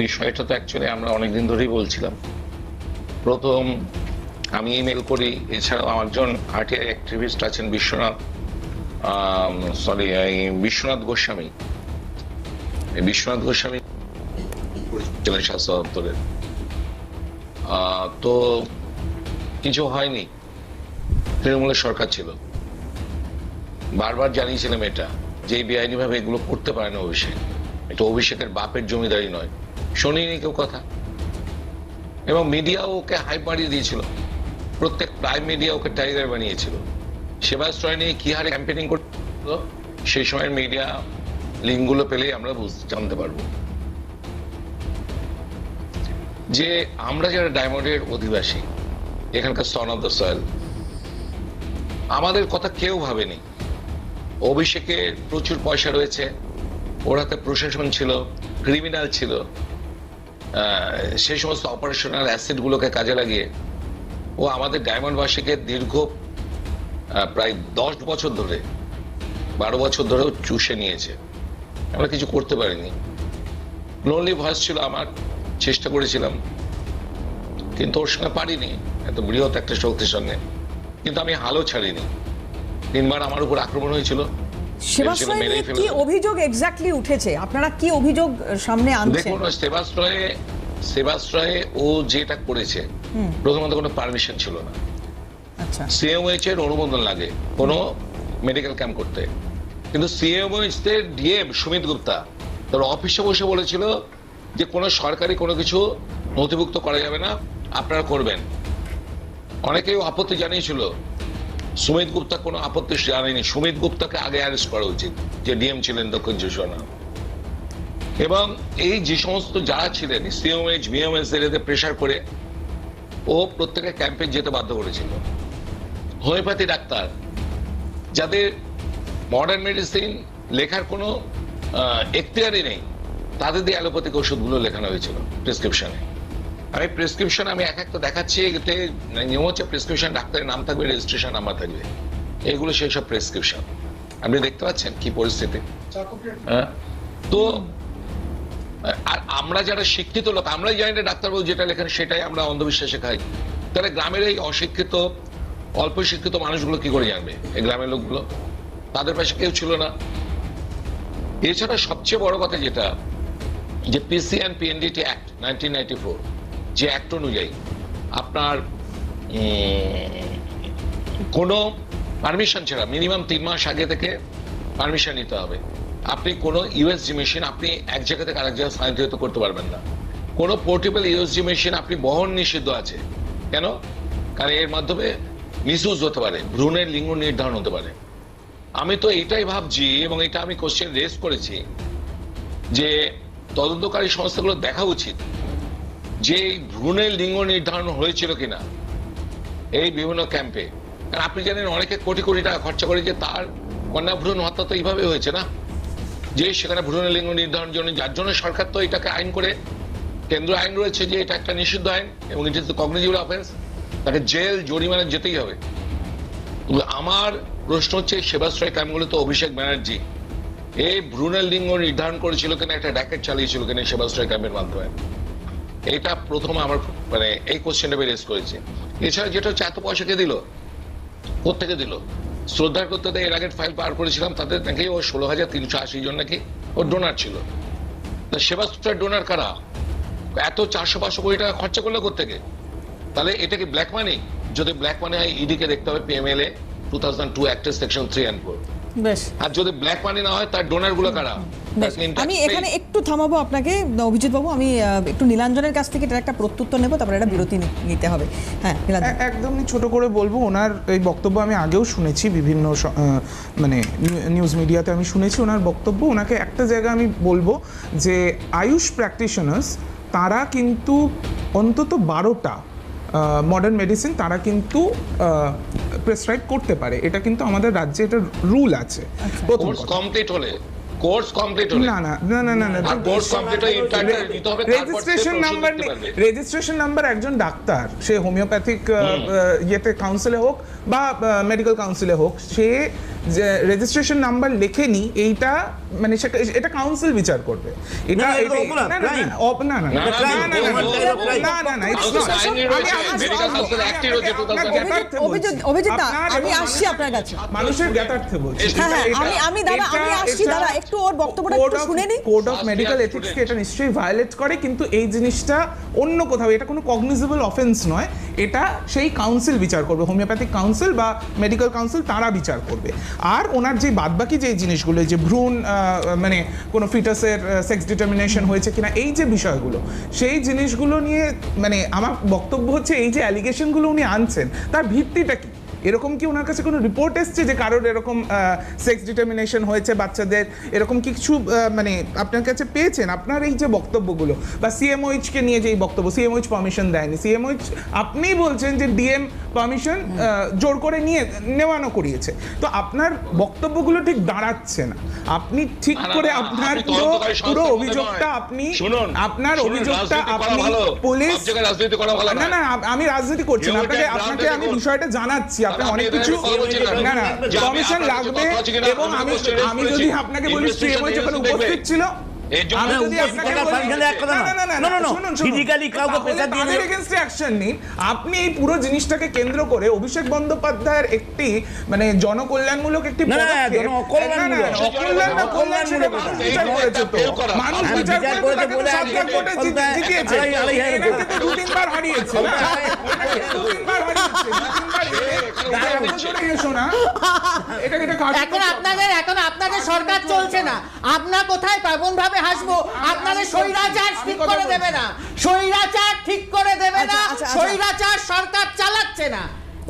বিষয়টা তো অ্যাকচুয়ালি আমরা অনেকদিন ধরেই বলছিলাম। প্রথম আমি ইমেল করি, এছাড়াও আমার একজন আরটিআই অ্যাক্টিভিস্ট আছেন বিশ্বনাথ গোস্বামী ছিলেন স্বাস্থ্য দপ্তরের। তো কিছু হয়নি, তৃণমূলের সরকার ছিল, বারবার জানিয়েছিলাম এটা যে বেআইনি ভাবে এগুলো করতে পারে না অভিষেক, এটা অভিষেকের বাপের জমিদারি নয়, শোনেনি কেউ কথা। এবং মিডিয়াও ওকে হাইপ বাড়িয়ে দিয়েছিল, প্রত্যেক প্রাইম মিডিয়া ওকে টাইগার বানিয়েছিল। সেবাশ্রয় নিয়ে কি হারে ক্যাম্পেনিং করতো সেই সময়ের মিডিয়া লিঙ্কগুলো পেলেই আমরা জানতে পারবো যে আমরা যারা ডায়মন্ডের অধিবাসী, এখানকার সন অফ দ্য সয়েল, আমাদের কথা কেউ ভাবেনি। অভিষেকের প্রচুর পয়সা রয়েছে, ওর হাতে প্রশাসন ছিল, ক্রিমিনাল ছিল, সেই সমস্ত অপারেশনাল অ্যাসেটগুলোকে কাজে লাগিয়ে ও আমাদের ডায়মন্ডবাসীকে দীর্ঘ প্রায় 10 বছর ধরে, 12 বছর ধরেও চুষে নিয়েছে। আমরা কিছু করতে পারিনি। লোনলি ভয়েস ছিল আমার, চেষ্টা করেছিলাম, কিন্তু ওর সঙ্গে পারিনি, এত বৃহৎ একটা শক্তির সঙ্গে। কিন্তু আমি হালও ছাড়িনি। 3 বার আমার উপর আক্রমণ হয়েছিল। সেবাশ্রয় নিয়ে কি অভিযোগ এক্স্যাক্টলি উঠেছে, আপনারা কি অভিযোগ সামনে আনছেন? দেখুন, সেবাশ্রয়ে ও যেটা করেছে, প্রথমত কোনো পারমিশন ছিল না। আচ্ছা, সিএমএইচ এর অনুমোদন লাগে কোনো মেডিকেল ক্যাম্প করতে, কিন্তু সিএমএইচ এর ডিএম সুমিত গুপ্তা তার অফিসে বসে বলেছিল যে কোনো সরকারি কোনো কিছু নথিভুক্ত করা যাবে না, আপনারা করবেন। অনেকেই আপত্তি জানিয়েছিল, সুমিত গুপ্তা কোনো আপত্তি জানায়নি। সুমিত গুপ্তাকে আগে অ্যারেস্ট করা উচিত, যে ডিএম ছিলেন দক্ষিণ চব্বিশ পরগনা। এবং এই যে সমস্ত যারা ছিলেন সিএমএইচ বিএমএস এদের প্রেশার করে ও প্রত্যেকের ক্যাম্পে যেতে বাধ্য করেছিল। হোমিওপ্যাথি ডাক্তার যাদের মডার্ন মেডিসিন লেখার কোনো এখতিয়ারই নেই, তাদের দিয়ে অ্যালোপ্যাথিক ওষুধগুলো লেখানো হয়েছিল প্রেসক্রিপশনে। আমি এক একটা দেখাচ্ছি, এতে নিয়ম হচ্ছে প্রেসক্রিপশন, ডাক্তারের নাম থাকবে, রেজিস্ট্রেশন নাম্বার থাকবে, এগুলো সেই সব প্রেসক্রিপশন। আপনি দেখতে পাচ্ছেন কি পরিস্থিতি। তো আর আমরা যারা শিক্ষিত লোক, আমরাই জানি না ডাক্তারবাবু যেটা লেখেন সেটাই আমরা অন্ধবিশ্বাসে খাই। তাহলে গ্রামের এই অশিক্ষিত অল্প শিক্ষিত মানুষগুলো কি করে জানবে? এই গ্রামের লোকগুলো, তাদের পাশে কেউ ছিল না। এছাড়া সবচেয়ে বড় কথা যেটা, যে পিসি অ্যান্ড পিএনডিটি অ্যাক্ট 1994, যে অ্যাক্ট অনুযায়ী আপনার কোনো পারমিশন ছাড়া মিনিমাম 3 মাস আগে থেকে পারমিশন নিতে হবে। আপনি কোনো ইউএসজি মেশিন আপনি এক জায়গা থেকে আরেক জায়গায় স্থানান্তরিত করতে পারবেন না। কোনো পোর্টেবল ইউএসজি মেশিন আপনি বহন নিষিদ্ধ আছে। কেন? কারণ এর মাধ্যমে মিসইউজ হতে পারে, ভ্রূণের লিঙ্গ নির্ধারণ হতে পারে। আমি তো এইটাই ভাবছি, এবং এটা আমি কোশ্চেন রেজ করেছি, যে তদন্তকারী সংস্থাগুলো দেখা উচিত যে ভ্রূণের লিঙ্গ নির্ধারণ হয়েছিল কিনা এই বিভিন্ন ক্যাম্পে। কারণ আপনি জানেন অনেকে কোটি কোটি টাকা খরচা করে, যে তার কন্যা ভ্রূণ হত্যা তো এইভাবে হয়েছে না, যে সেখানে ভ্রূণের লিঙ্গ নির্ধারণের জন্য, যার জন্য সরকার তো এটাকে আইন করে, কেন্দ্র আইন রয়েছে যে এটা একটা নিষিদ্ধ আইন এবং it is the cognitive offence, তাকে জেল জরিমানা যেতেই হবে। আমার প্রশ্ন হচ্ছে, সেবাশ্রয় ক্যাম্পগুলো তো অভিষেক ব্যানার্জি এই ভ্রূণের লিঙ্গ নির্ধারণ করেছিল কিনা, একটা র্যাকেট চালিয়েছিল কিনা সেবাশ্রয় ক্যাম্পের মাধ্যমে, এটা প্রথম আমার মানে এই কোশ্চেনটা আমি রেজ করেছি। এছাড়া যেটা হচ্ছে এত পয়সা কে দিল, কোথেকে দিল? শ্রদ্ধার করতে এর আগের ফাইল পার করেছিলাম, তাদের নাকি ও 16,380 জন নাকি ওর ডোনার ছিল। সেবাশ্রয়ের ডোনার কারা? এত 400-500 কোটি টাকা খরচা করলো কোথেকে? তাহলে এটা কি ব্ল্যাক মানি? যদি ব্ল্যাক মানি হয় ইডিকে দেখতে হবে পিএমএলএ 2002 অ্যাক্টের সেকশন 3 and 4। বেশ, আর যদি ব্ল্যাক মানি না হয় তার ডোনার গুলো কারা? বেশ। আমি এখানে একটু থামাবো আপনাকে অভিজিৎ বাবু, আমি একটু নীলাঞ্জনের কাছ থেকে এটার একটা প্রত্যুত্তর নেবো, তারপরে একটা বিরতি নিতে হবে। হ্যাঁ নীলাঞ্জন। একদমই ছোট করে বলবো, ওনার এই বক্তব্য আমি আগেও শুনেছি বিভিন্ন মানে নিউজ মিডিয়াতে আমি শুনেছি ওনার বক্তব্য। ওনাকে একটা জায়গায় আমি বলবো যে আয়ুষ প্র্যাকটিশনার্স তারা কিন্তু অন্তত 12টা মডার্ন মেডিসিন তারা কিন্তু প্রেসক্রাইব করতে পারে। এটা কিন্তু আমাদের রাজ্যে এটা রুল আছে। প্রথম কোর্স কথা। কমপ্লিট হলে, কোর্স কমপ্লিট হলে না না না না না না আর কোর্স কমপ্লিট হলে ইন্টারনেট দিতে হবে, তারপর রেজিস্ট্রেশন নাম্বার রেজিস্ট্রেশন নাম্বার একজন ডাক্তার, সে হোমিওপ্যাথিক ইয়েতে কাউন্সিলে হোক বা মেডিকেল কাউন্সিলে হোক, সে যে রেজিস্ট্রেশন নাম্বার লেখেনি, এইটা মানে এটা কাউন্সিল বিচার করবে। এটা না, এটা না না না না না না না না অভিজিৎ দা, আমি আসছি আপনার কাছে। মানুষের জ্ঞাতার্থে বলছি। হ্যাঁ হ্যাঁ, আমি দাদা আমি আসছি দাদা, একটু ওর বক্তব্যটা একটু শুনে নি। কোড অফ মেডিকেল এথিক্সকে এটা নিশ্চয়ই ভায়োলেট করে, কিন্তু এই জিনিসটা অন্য কোথাও, এটা কোনো কগনিজেবল অফেন্স নয়, এটা সেই কাউন্সিল বিচার করবে, হোমিওপ্যাথিক কাউন্সিল বা মেডিকেল কাউন্সিল তারা বিচার করবে। আর ওনার যে বাদবাকি যে জিনিসগুলো, যে ভ্রূণ মানে কোনো ফিটাসের সেক্স ডিটারমিনেশন হয়েছে কিনা, এই যে বিষয়গুলো, সেই জিনিসগুলো নিয়ে মানে আমার বক্তব্য হচ্ছে এই যে অ্যালিগেশনগুলো উনি আনছেন তার ভিত্তিটা কি? এরকম কি ওনার কাছে কোনো রিপোর্ট এসছে যে কারোর এরকম সেক্স ডিটারমিনেশন হয়েছে বাচ্চাদের, এরকম কিছু মানে আপনার কাছে পেয়েছেন? আপনার এই যে বক্তব্যগুলো বা সিএমওইচকে নিয়ে যে এই বক্তব্য, সিএমওইচ পারমিশন দেয়নি, সিএমওইচ আপনিই বলছেন যে ডিএম পারমিশন জোর করে নেওয়ানো করিয়েছে, তো আপনার বক্তব্যগুলো ঠিক দাঁড়াচ্ছে না। আপনি ঠিক করে আপনার পুরো অভিযোগটা আপনি আপনার অভিযোগটা আপনি পুলিশ, না না আমি রাজনীতি করছি না, আপনাকে আমি বিষয়টা জানাচ্ছি। আপনি অনেক কিছু না না কমিশন লাগবে, এবং আমি যদি আপনাকে বলি সিএমওইচ ওখানে উপস্থিত ছিল, আমি যদি আপনাকে আপনি এই পুরো জিনিসটাকে কেন্দ্র করে অভিষেক বন্দ্যোপাধ্যায়ের একটি মানে জনকল্যাণমূলক একটি মানুষ বিচার জিতিয়েছে, দুদিনবার হারিয়েছে এখন আপনাদের সরকার চলছে না, আপনার কোথায় কেমন ভাবে হাসবো? আপনাদের স্বৈরাচার ঠিক করে দেবে না, স্বৈরাচার ঠিক করে দেবে না, স্বৈরাচার সরকার চালাচ্ছে না।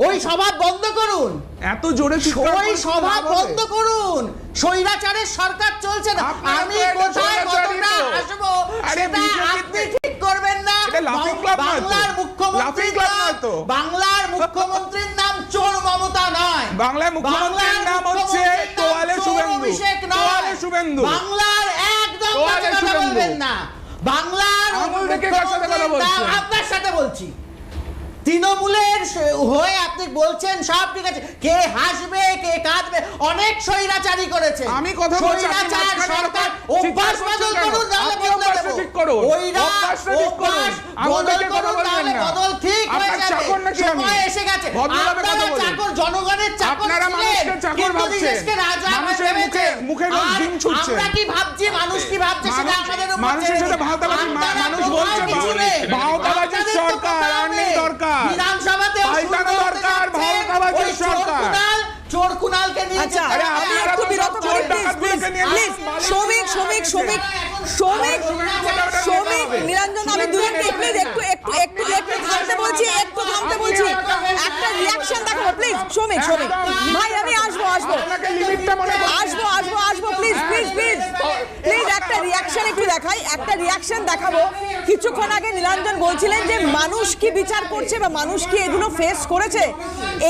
ওই স্বভাব বন্ধ করুন, এত জোরে ওই স্বভাব বন্ধ করুন। স্বৈরাচারের সরকার চলছে না, আমি কোথায় কতটা হাসবো সেটা আপনি ঠিক করবেন না। বাংলার মুখ্যমন্ত্রীর নাম চোর মমতা নয়, বাংলার মুখ্যমন্ত্রীর নাম হচ্ছে তোয়ালে শুভেন্দু। বাংলার একদম কথা বলবেন না, বাংলার আপনার সাথে বলছি, তৃণমূলের হয়ে আপনি বলছেন সব ঠিক আছে, কে হাসবে কে কাঁদবে, অনেক স্বৈরাচারী করেছে। আমি কথা বলছি, স্বৈরাচার সরকার অভ্যাস বদল করুন, তাহলে বদলে দেব। অভ্যাস বদল করুন, তাহলে বদল ঠিক হয়ে যাবে। সময় এসে গেছে, আপনারা চাকর, জনগণের চাকর ছিলেন, কিন্তু নিজেকে রাজা বানিয়ে দিয়েছেন। আমরা কি ভাবছি, মানুষ কি ভাবছে সেটা আমাদের উপর ছেড়ে দিন। মানুষ বলছে ভাওতাবাজির সরকার আর নেই দরকার, বিধানসভাতেও চোর কুনালকে নিয়ে নিরঞ্জন, আমি দুজনকে প্লিজ একটু থামতে বলছি, একটু থামতে বলছি, একটা রিঅ্যাকশন দেখাবো প্লিজ। সৌমিক ভাই, আমি আসবো প্লিজ একটা রিঅ্যাকশন একটু দেখাই, একটা রিঅ্যাকশন দেখাবো। কিছুক্ষণ আগে নীলাঞ্জন বলছিলেন যে মানুষ কি বিচার করছে বা মানুষ কি এগুলো ফেস করেছে,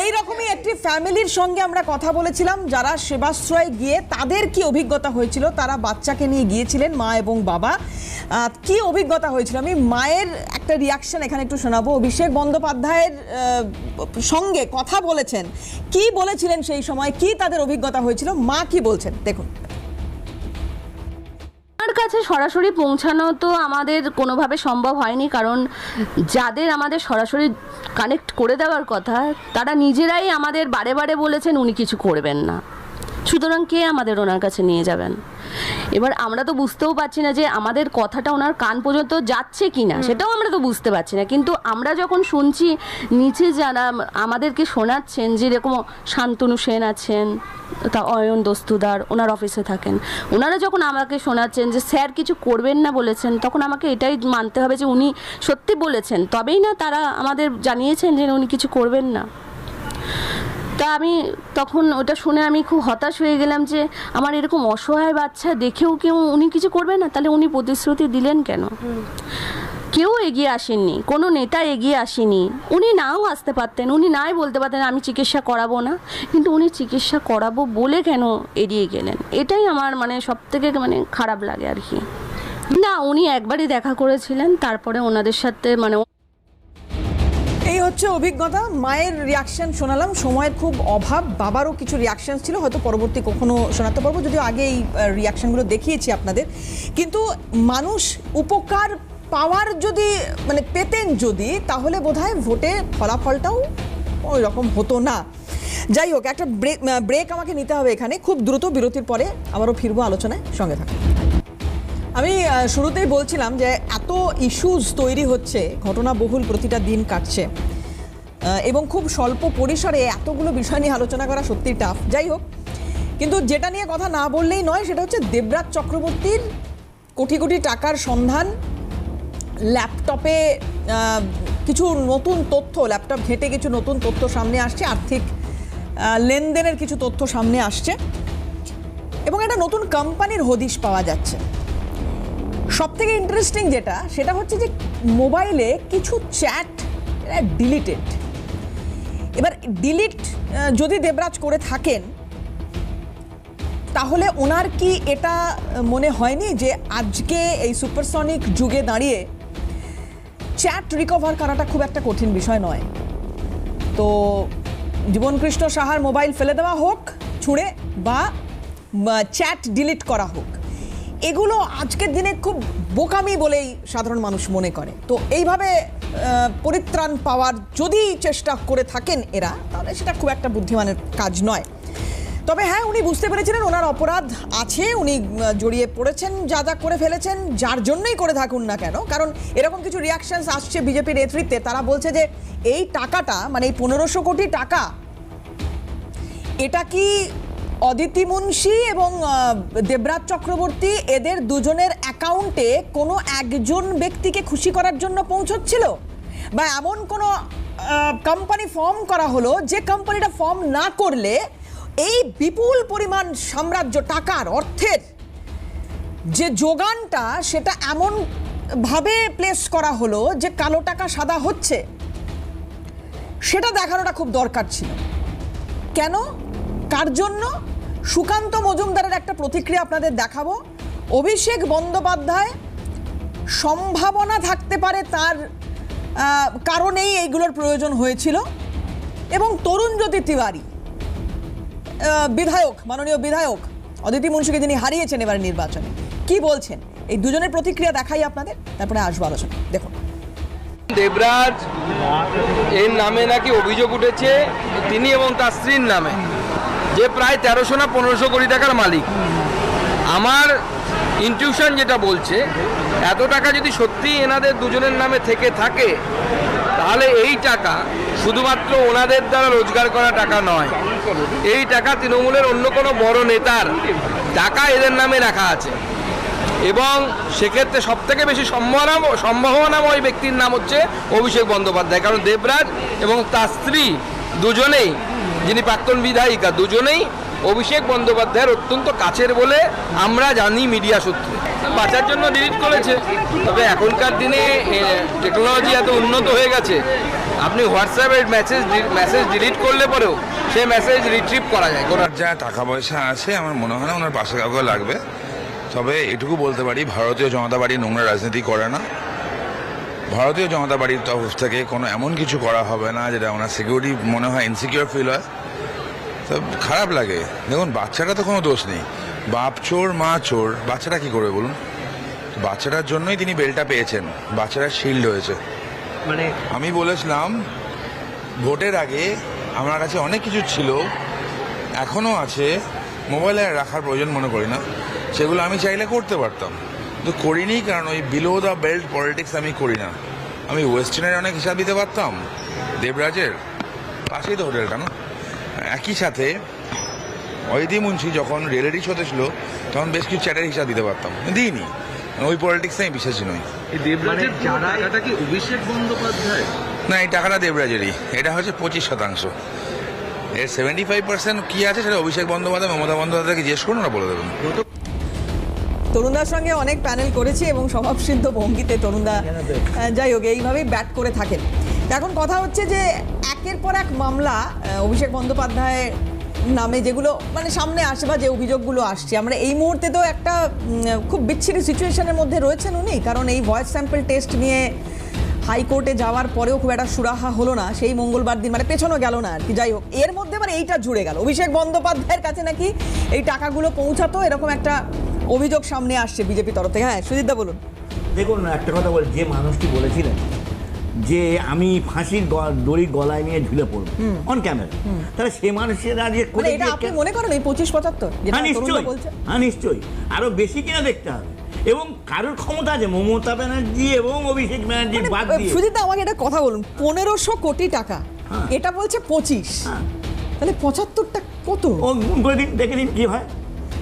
এই রকমই একটি ফ্যামিলির সঙ্গে আমরা কথা বলেছিলাম যারা সেবাশ্রয় গিয়ে তাদের কি অভিজ্ঞতা হয়েছিল। তারা বাচ্চাকে নিয়ে গিয়েছিলেন, মা এবং বাবা, কি অভিজ্ঞতা হয়েছিল আমি মায়ের একটা রিঅ্যাকশন এখানে একটু শোনাবো। অভিষেক বন্দ্যোপাধ্যায়ের সঙ্গে কথা বলেছেন, কি বলেছিলেন সেই সময়, কি তাদের অভিজ্ঞতা হয়েছিল, মা কি বলছেন দেখুন। কাছে সরাসরি পৌঁছানো তো আমাদের কোনোভাবে সম্ভব হয়নি, কারণ যাদের আমাদের সরাসরি কানেক্ট করে দেওয়ার কথা তারা নিজেরাই আমাদের বারে বারে বলেছেন উনি কিছু করবেন না, সুতরাং কে আমাদের ওনার কাছে নিয়ে যাবেন? এবার আমরা তো বুঝতেও পারছি না যে আমাদের কথাটা ওনার কান পর্যন্ত যাচ্ছে কি না, সেটাও আমরা তো বুঝতে পারছি না। কিন্তু আমরা যখন শুনছি নিচে যারা আমাদেরকে শোনাচ্ছেন, যেরকম শান্তনু সেন আছেন, তা অয়ন দস্তুদার ওনার অফিসে থাকেন, ওনারা যখন আমাকে শোনাচ্ছেন যে স্যার কিছু করবেন না বলেছেন, তখন আমাকে এটাই মানতে হবে যে উনি সত্যি বলেছেন, তবেই না তারা আমাদের জানিয়েছেন যে উনি কিছু করবেন না। তা আমি তখন ওটা শুনে আমি খুব হতাশ হয়ে গেলাম যে আমার এরকম অসহায় বাচ্চা দেখেও কেউ উনি কিছু করবে না, তাহলে উনি প্রতিশ্রুতি দিলেন কেন? কেউ এগিয়ে আসেননি, কোনো নেতা এগিয়ে আসেনি। উনি নাও আসতে পারতেন, উনি নাই বলতে পারতেন আমি চিকিৎসা করাবো না, কিন্তু উনি চিকিৎসা করাবো বলে কেন এড়িয়ে গেলেন? এটাই আমার মানে সবথেকে মানে খারাপ লাগে আর কি। না, উনি একবারই দেখা করেছিলেন, তারপরে ওনাদের সাথে মানে এই হচ্ছে অভিজ্ঞতা। মায়ের রিয়াকশন শোনালাম, সময়ের খুব অভাব, বাবারও কিছু রিয়াকশন ছিল, হয়তো পরবর্তী কখনো শোনাতে পারবো, যদিও আগে এই রিয়াকশনগুলো দেখিয়েছি আপনাদের। কিন্তু মানুষ উপকার পাওয়ার যদি মানে পেতেন যদি, তাহলে বোধহয় ভোটে ফলাফলটাও ওই রকম হতো না। যাই হোক, একটা ব্রেক আমাকে নিতে হবে এখানে, খুব দ্রুত বিরতির পরে আবারও ফিরবো আলোচনায়, সঙ্গে থাকুন। আমি শুরুতেই বলছিলাম যে এত ইস্যুজ তৈরি হচ্ছে, ঘটনাবহুল প্রতিটা দিন কাটছে, এবং খুব স্বল্প পরিসরে এতগুলো বিষয় নিয়ে আলোচনা করা সত্যি টাফ। যাই হোক, কিন্তু যেটা নিয়ে কথা না বললেই নয় সেটা হচ্ছে দেবরাজ চক্রবর্তীর কোটি কোটি টাকার সন্ধান। ল্যাপটপে কিছু নতুন তথ্য, ল্যাপটপ ঘেঁটে কিছু নতুন তথ্য সামনে আসছে, আর্থিক লেনদেনের কিছু তথ্য সামনে আসছে, এবং একটা নতুন কোম্পানির হদিশ পাওয়া যাচ্ছে। সবথেকে ইন্টারেস্টিং যেটা, সেটা হচ্ছে যে মোবাইলে কিছু চ্যাট ডিলিটেড। এবার ডিলিট যদি দেবরাজ করে থাকেন, তাহলে ওনার কি এটা মনে হয়নি যে আজকে এই সুপারসনিক যুগে দাঁড়িয়ে চ্যাট রিকভার করাটা খুব একটা কঠিন বিষয় নয়? তো জীবনকৃষ্ণ সাহার মোবাইল ফেলে দেওয়া হোক ছুঁড়ে, বা চ্যাট ডিলিট করা হোক, এগুলো আজকের দিনে খুব বোকামি বলেই সাধারণ মানুষ মনে করে। তো এইভাবে পরিত্রাণ পাওয়ার যদি চেষ্টা করে থাকেন এরা, তাহলে সেটা খুব একটা বুদ্ধিমানের কাজ নয়। তবে হ্যাঁ, উনি বুঝতে পেরেছিলেন ওনার অপরাধ আছে, উনি জড়িয়ে পড়েছেন, যা যা করে ফেলেছেন, যার জন্যই করে থাকুন না কেন। কারণ এরকম কিছু রিয়াকশনস আসছে বিজেপির নেতৃত্বে, তারা বলছে যে এই টাকাটা মানে এই 1500 কোটি টাকা, এটা কি অদিতি মুন্সি এবং দেবরাজ চক্রবর্তী এদের দুজনের অ্যাকাউন্টে কোনো একজন ব্যক্তিকে খুশি করার জন্য পৌঁছচ্ছিল, বা এমন কোনো কোম্পানি ফর্ম করা হলো যে কোম্পানিটা ফর্ম না করলে এই বিপুল পরিমাণ সাম্রাজ্য টাকার অর্থের যে যোগানটা, সেটা এমন ভাবে প্লেস করা হলো যে কালো টাকা সাদা হচ্ছে, সেটা দেখানোটা খুব দরকার ছিল। কেন, কার জন্য? সুকান্ত মজুমদারের একটা প্রতিক্রিয়া আপনাদের দেখাবো। অভিষেক বন্দ্যোপাধ্যায় সম্ভাবনা থাকতে পারে তার কারণেই এইগুলোর প্রয়োজন হয়েছিল, এবং তরুণজ্যোতি তিওয়ারি বিধায়ক, মাননীয় বিধায়ক অদিতি মুন্সিকে যিনি হারিয়েছেন এবার নির্বাচনে, কি বলছেন এই দুজনের প্রতিক্রিয়া দেখাই আপনাদের, তারপরে আসবো আলোচনা। দেখুন, দেবরাজ এর নামে নাকি অভিযোগ উঠেছে তিনি এবং তার স্ত্রীর নামে, যে প্রায় 1300 না 1500 কোটি টাকার মালিক। আমার ইনটিউশন যেটা বলছে, এত টাকা যদি সত্যি এনাদের দুজনের নামে থেকে থাকে, তাহলে এই টাকা শুধুমাত্র ওনাদের দ্বারা রোজগার করা টাকা নয়, এই টাকা তৃণমূলের অন্য কোনো বড় নেতার টাকা এদের নামে রাখা আছে। এবং সেক্ষেত্রে সবথেকে বেশি সম্ভাবনাময় ব্যক্তির নাম হচ্ছে অভিষেক বন্দ্যোপাধ্যায়, কারণ দেবরাজ এবং তার স্ত্রী দুজনেই, যিনি প্রাক্তন বিধায়িকা, দুজনেই অভিষেক বন্দ্যোপাধ্যায়ের অত্যন্ত কাছের বলে আমরা জানি মিডিয়া সূত্রে। বাঁচার জন্য ডিলিট করেছে, তবে এখনকার দিনে টেকনোলজি এত উন্নত হয়ে গেছে, আপনি হোয়াটসঅ্যাপের মেসেজ ডিলিট করলে পরেও সেই মেসেজ রিট্রিভ করা যায়। ওনার যা টাকা পয়সা আছে, আমার মনে হয় না ওনার পাশে কাউকে লাগবে। তবে এটুকু বলতে পারি, ভারতীয় জনতা পার্টি নোংরা রাজনীতি করে না। ভারতীয় জনতা পার্টির তরফ থেকে কোনো এমন কিছু করা হবে না যেটা ওনার সিকিউরিটি মনে হয় ইনসিকিউর ফিল হয়। তো খারাপ লাগে। দেখুন, বাচ্চাটা তো কোনো দোষ নেই, বাপ চোর মা চোর, বাচ্চাটা কি করবে বলুন? বাচ্চাটার জন্যই তিনি বেলটা পেয়েছেন, বাচ্চাটা শিল্ড হয়েছে। মানে আমি বলেছিলাম ভোটের আগে আমার কাছে অনেক কিছু ছিল, এখনও আছে, মোবাইলে রাখার প্রয়োজন মনে করি না, সেগুলো আমি চাইলে করতে পারতাম, কিন্তু করিনি, কারণ ওই বিলো দ্য বেল্ট পলিটিক্স আমি করি না। আমি ওয়েস্টার্নের অনেক হিসাব দিতে পারতাম, দেবরাজের পাশেই তো হোটেলটা না। একই সাথে অদিতি মুন্সি যখন রিয়েলিটি শোতে ছিল তখন বেশ কিছু চ্যাটের হিসাব দিতে পারতাম, দিইনি, ওই পলিটিক্সে আমি বিশ্বাসী নই। অভিষেক বন্দ্যোপাধ্যায় না, এই টাকাটা দেবরাজেরই, এটা হচ্ছে 25%। এর 75% কি আছে সেটা অভিষেক বন্দ্যোপাধ্যায়, মমতা বন্দ্যোপাধ্যায়কে জিজ্ঞেস করুন, ওরা বলে দেবেন। তরুণদার সঙ্গে অনেক প্যানেল করেছি এবং স্বভাবসিদ্ধ ভঙ্গিতে তরুণদা যাই হোক এইভাবেই ব্যাট করে থাকেন। এখন কথা হচ্ছে যে একের পর এক মামলা অভিষেক বন্দ্যোপাধ্যায় নামে যেগুলো মানে সামনে আসে বা যে অভিযোগগুলো আসছে, আমরা এই মুহূর্তে তো একটা খুব বিচ্ছিরি সিচুয়েশনের মধ্যে রয়েছেন উনি, কারণ এই ভয়েস স্যাম্পল টেস্ট নিয়ে হাইকোর্টে যাওয়ার পরেও খুব একটা সুরাহা হলো না সেই মঙ্গলবার দিন, মানে পেছনও গেল না আর কি। যাই হোক, এর মধ্যে মানে এইটা জুড়ে গেল, অভিষেক বন্দ্যোপাধ্যায়ের কাছে নাকি এই টাকাগুলো পৌঁছাতো, এরকম একটা অভিযোগ সামনে আসছে বিজেপি তরফ থেকে। হ্যাঁ সুজিতদা বলুন। দেখুন, একটা কথা বল, যে মানুষটি বলেছিলেন যে আমি ফাঁসির দড়ি গলায় নিয়ে ঝুলে পড়বো অন ক্যামেরা, তাহলে সে মানুষের আজ এটা আপনি মনে করেন এই 25-75? হ্যাঁ নিশ্চয়ই, আরো বেশি কিনা দেখতে হবে, এবং কারোর ক্ষমতা আছে মমতা ব্যানার্জি এবং অভিষেক ব্যানার্জি বাদ দিয়ে। সুজিতদা আমাকে এটা কথা বলুন, 1500 কোটি টাকা, এটা বলছে 25, তাহলে 75টা কত? ও গুণ করে দিন, দেখে নিন কি হয়,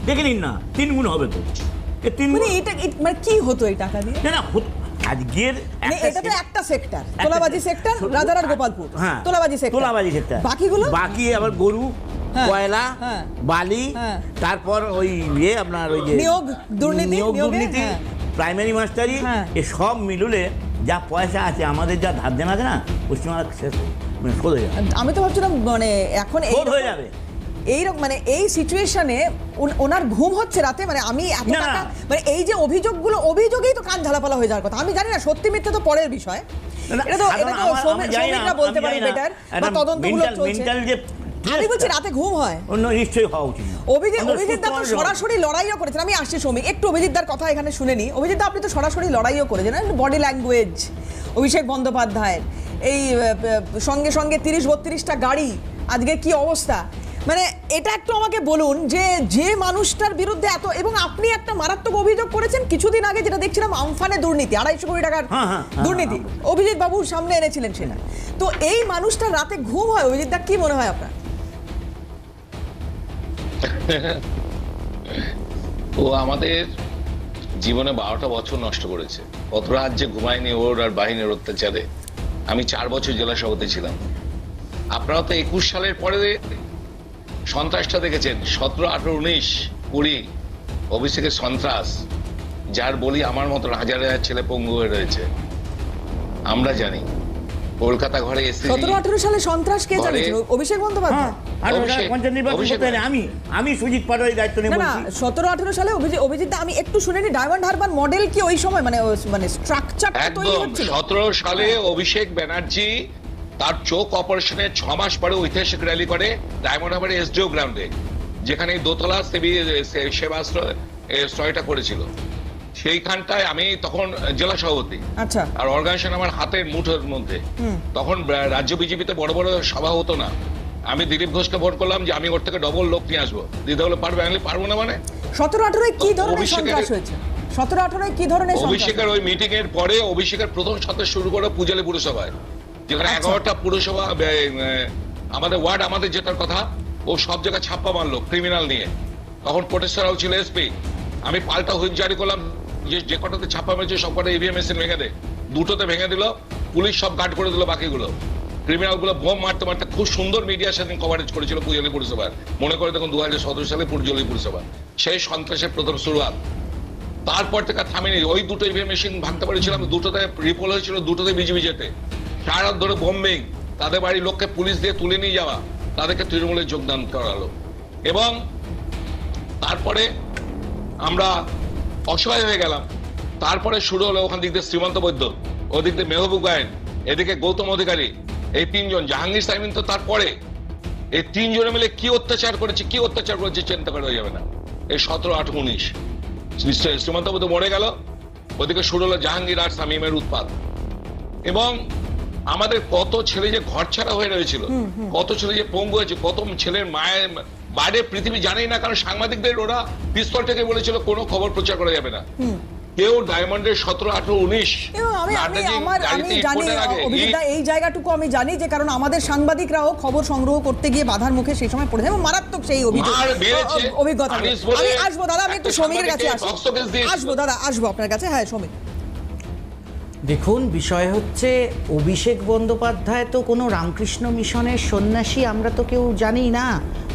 দেখে নিন না, 3 গুণ হবে তো। মানে এটা মানে কি হতো এই টাকা দিয়ে? না আজকের এটা তো একটা সেক্টর, তোলাবাজি সেক্টর, রাজারহাট গোপালপুর, তোলাবাজি সেক্টর, বাকি আবার গরু, কয়লা, বালি, তারপর ওই আপনার ওই যে নিয়োগ দুর্নীতি, প্রাইমারি মাস্টারি, এ সব মিললে যা পয়সা আছে, আমাদের যা ধার দেনা আছে না, পশ্চিমবাংলা শেষ শোধ হয়ে যাবে। আমি তো ভাবছিলাম মানে এখন শোধ হয়ে যাবে এইরকম, মানে এই সিচুয়েশনে ওনার ঘুম হচ্ছে রাতে, মানে আমি এত টাকা, মানে এই যে অভিযোগগুলো, অভিযোগেই তো কান ঝালাপালা হয়ে যাওয়ার কথা। আমি জানি না সত্যি মিথ্যে তো পরের বিষয়, এটা তো শ্রমিকরা বলতে পারে বেটার, বা তদন্তগুলো চলছে। আমি বলছি রাতে ঘুম হয়? নিশ্চয়ই হওয়া উচিত। অভিজিৎ দা তো সরাসরি লড়াইও করেছেন, আমি আসছি শ্রমিক, একটু অভিজিৎ দার কথা এখানে শুনে নি। অভিজিৎ দা, আপনি তো সরাসরি লড়াইও করেছেন, বডি ল্যাঙ্গুয়েজ অভিষেক বন্দ্যোপাধ্যায়ের, এই সঙ্গে সঙ্গে 30-32টা গাড়ি, আজকে কি অবস্থা, মানে এটা একটু আমাকে বলুন যে মানুষটার বিরুদ্ধে এত, এবং আপনি একটা মারাত্মক অভিযোগ করেছেন কিছুদিন আগে, যেটা দেখছিলাম আমফানে দুর্নীতি, 250 কোটি টাকার দুর্নীতি অভিজিৎ বাবুর সামনে এনেছিলেন সেটা। তো এই মানুষটার রাতে ঘুম হয় অভিজিৎ দা, কি মনে হয় আপনার? ও আমাদের জীবনে 12টা বছর নষ্ট করেছে, কত রাত যে ঘুমায়নি ওর আর বাহিনীর অত্যাচারে। আমি 4 বছর জেলা সভাপতি ছিলাম। আপনারা তো 21 সালের পরে সন্ত্রাসটা দেখেছেন, 17, 18, 19, 20 অভিষেকের সন্ত্রাস, যার বলি আমার মতো হাজার হাজার ছেলে পঙ্গু হয়ে রয়েছে। আমরা জানি কলকাতা ঘরে এসে 17-18 সালে সন্ত্রাস কে চালিয়েছিল? অভিষেক বন্দ্যোপাধ্যায়। আমি সুজিত পাটোয়ারির দায়িত্ব নিয়ে বলছি। 17-18 সালে অভিজিৎ, আমি একটু শুনে নি, ডায়মন্ড হারবার মডেল কি ওই সময় মানে স্ট্রাকচারটা তৈরি হচ্ছিল? 17 সালে অভিষেক ব্যানার্জি তার চোখ অপারেশনের 6 মাস পরে ঐতিহাসিক র্যালি করে ডায়মন্ড হারবার এসডিও গ্রাউন্ডে, যেখানে দোতলা সেবাশ্রয়টা করেছিল। সেইখানটায় আমি তখন জেলা সভাপতি, আচ্ছা, আর অর্গানাইজেশন আমার হাতের মুঠোর মধ্যে। তখন রাজ্য বিজেপিতে বড় বড় সভা হতো না। আমি দিলীপ ঘোষকে ভোট করলাম যে আমি ওর থেকে ডবল লোক নিয়ে আসবো। দিদি বলে পারবে, আমি পারবো না। মানে 17-18 কি ধরনের সন্ত্রাস হয়েছে? 17-18 কি ধরনের সন্ত্রাস? অভিষেকের ওই মিটিং এর পরে অভিষেকের প্রথম সাথে শুরু করে পূজালি পুরসভায়, যেখানে 11টা পুরসভা আমাদের ওয়ার্ড আমাদের জেতার কথা, ও সব জায়গায় ছাপ্পা মারলো ক্রিমিনাল নিয়ে। তখন প্রোটেস্টারও ছিল এসপি। আমি পাল্টা হুইপ জারি করলাম যে কটাতে ছাপ্পা মেরেছে সব কটা ইভিএম মেশিন ভেঙে দেয়। 2টোতে ভেঙে দিল, পুলিশ সব গার্ড করে দিল বাকিগুলো। ক্রিমিনাল গুলো বোম মারতে মারতে খুব সুন্দর মিডিয়া সেদিন কভারেজ করেছিল পূজালি পুরসভার। মনে করে দেখুন 2017 সালে পূজালি পুরসভা, সেই সন্ত্রাসের প্রথম শুরুয়াত। তারপর থেকে থামেনি। ওই 2টো ইভিএম মেশিন ভাঙতে পেরেছিলাম, 2টোতে রিপোল হয়েছিল, 2টোতে বিজেপি জেতে। সারা রাত ধরে বোম্বিং, তাদের বাড়ির লোককে পুলিশ দিয়ে তুলে নিয়ে যাওয়া, তাদেরকে তৃণমূলে যোগদান করালো। এবং তারপরে আমরা অসহায় হয়ে গেলাম। তারপরে শুরু হলো ওখান দিক দিয়ে শ্রীমন্ত বৈদ্য, ওদিক দিয়ে মেহবুব গায়েন, এদিকে গৌতম অধিকারী, এই 3 জন, জাহাঙ্গীর সাইমিন তো তারপরে। এই 3 জনে মিলে কি অত্যাচার করেছে চিন্তা করা যাবে না। এই 17, 18, 19 শ্রীমন্ত বৈদ্য মরে গেল, ওদিকে শুরু হলো জাহাঙ্গীর আর শামীমের উৎপাত, এবং আমাদের কত ছেলে যে ঘরছাড়া হয়ে রয়েছিল, কত ছেলে যে পঙ্গু হয়েছে, কত ছেলের মায়ের বাইরে পৃথিবী জানেই না, কারণ সাংবাদিকদের ওরা পিস্তল থেকে বলেছিল কোনো খবর প্রচার করা যাবে না। কেউ ডায়মন্ডের 17, 18, 19 আমি জানি অভিজিৎদা, এই জায়গাটুকু আমি জানি যে কারণ আমাদের সাংবাদিকরাও খবর সংগ্রহ করতে গিয়ে বাধার মুখে সেই সময় পড়েছে এবং মারাত্মক সেই অভিজ্ঞতা। আমি আসবো দাদা, আমি একটু সমীরের কাছে আসবো দাদা, আসবো আপনার কাছে। হ্যাঁ সমীর, দেখুন, বিষয় হচ্ছে অভিষেক বন্দ্যোপাধ্যায় তো কোনো রামকৃষ্ণ মিশনের সন্ন্যাসী আমরা তো কেউ জানি না,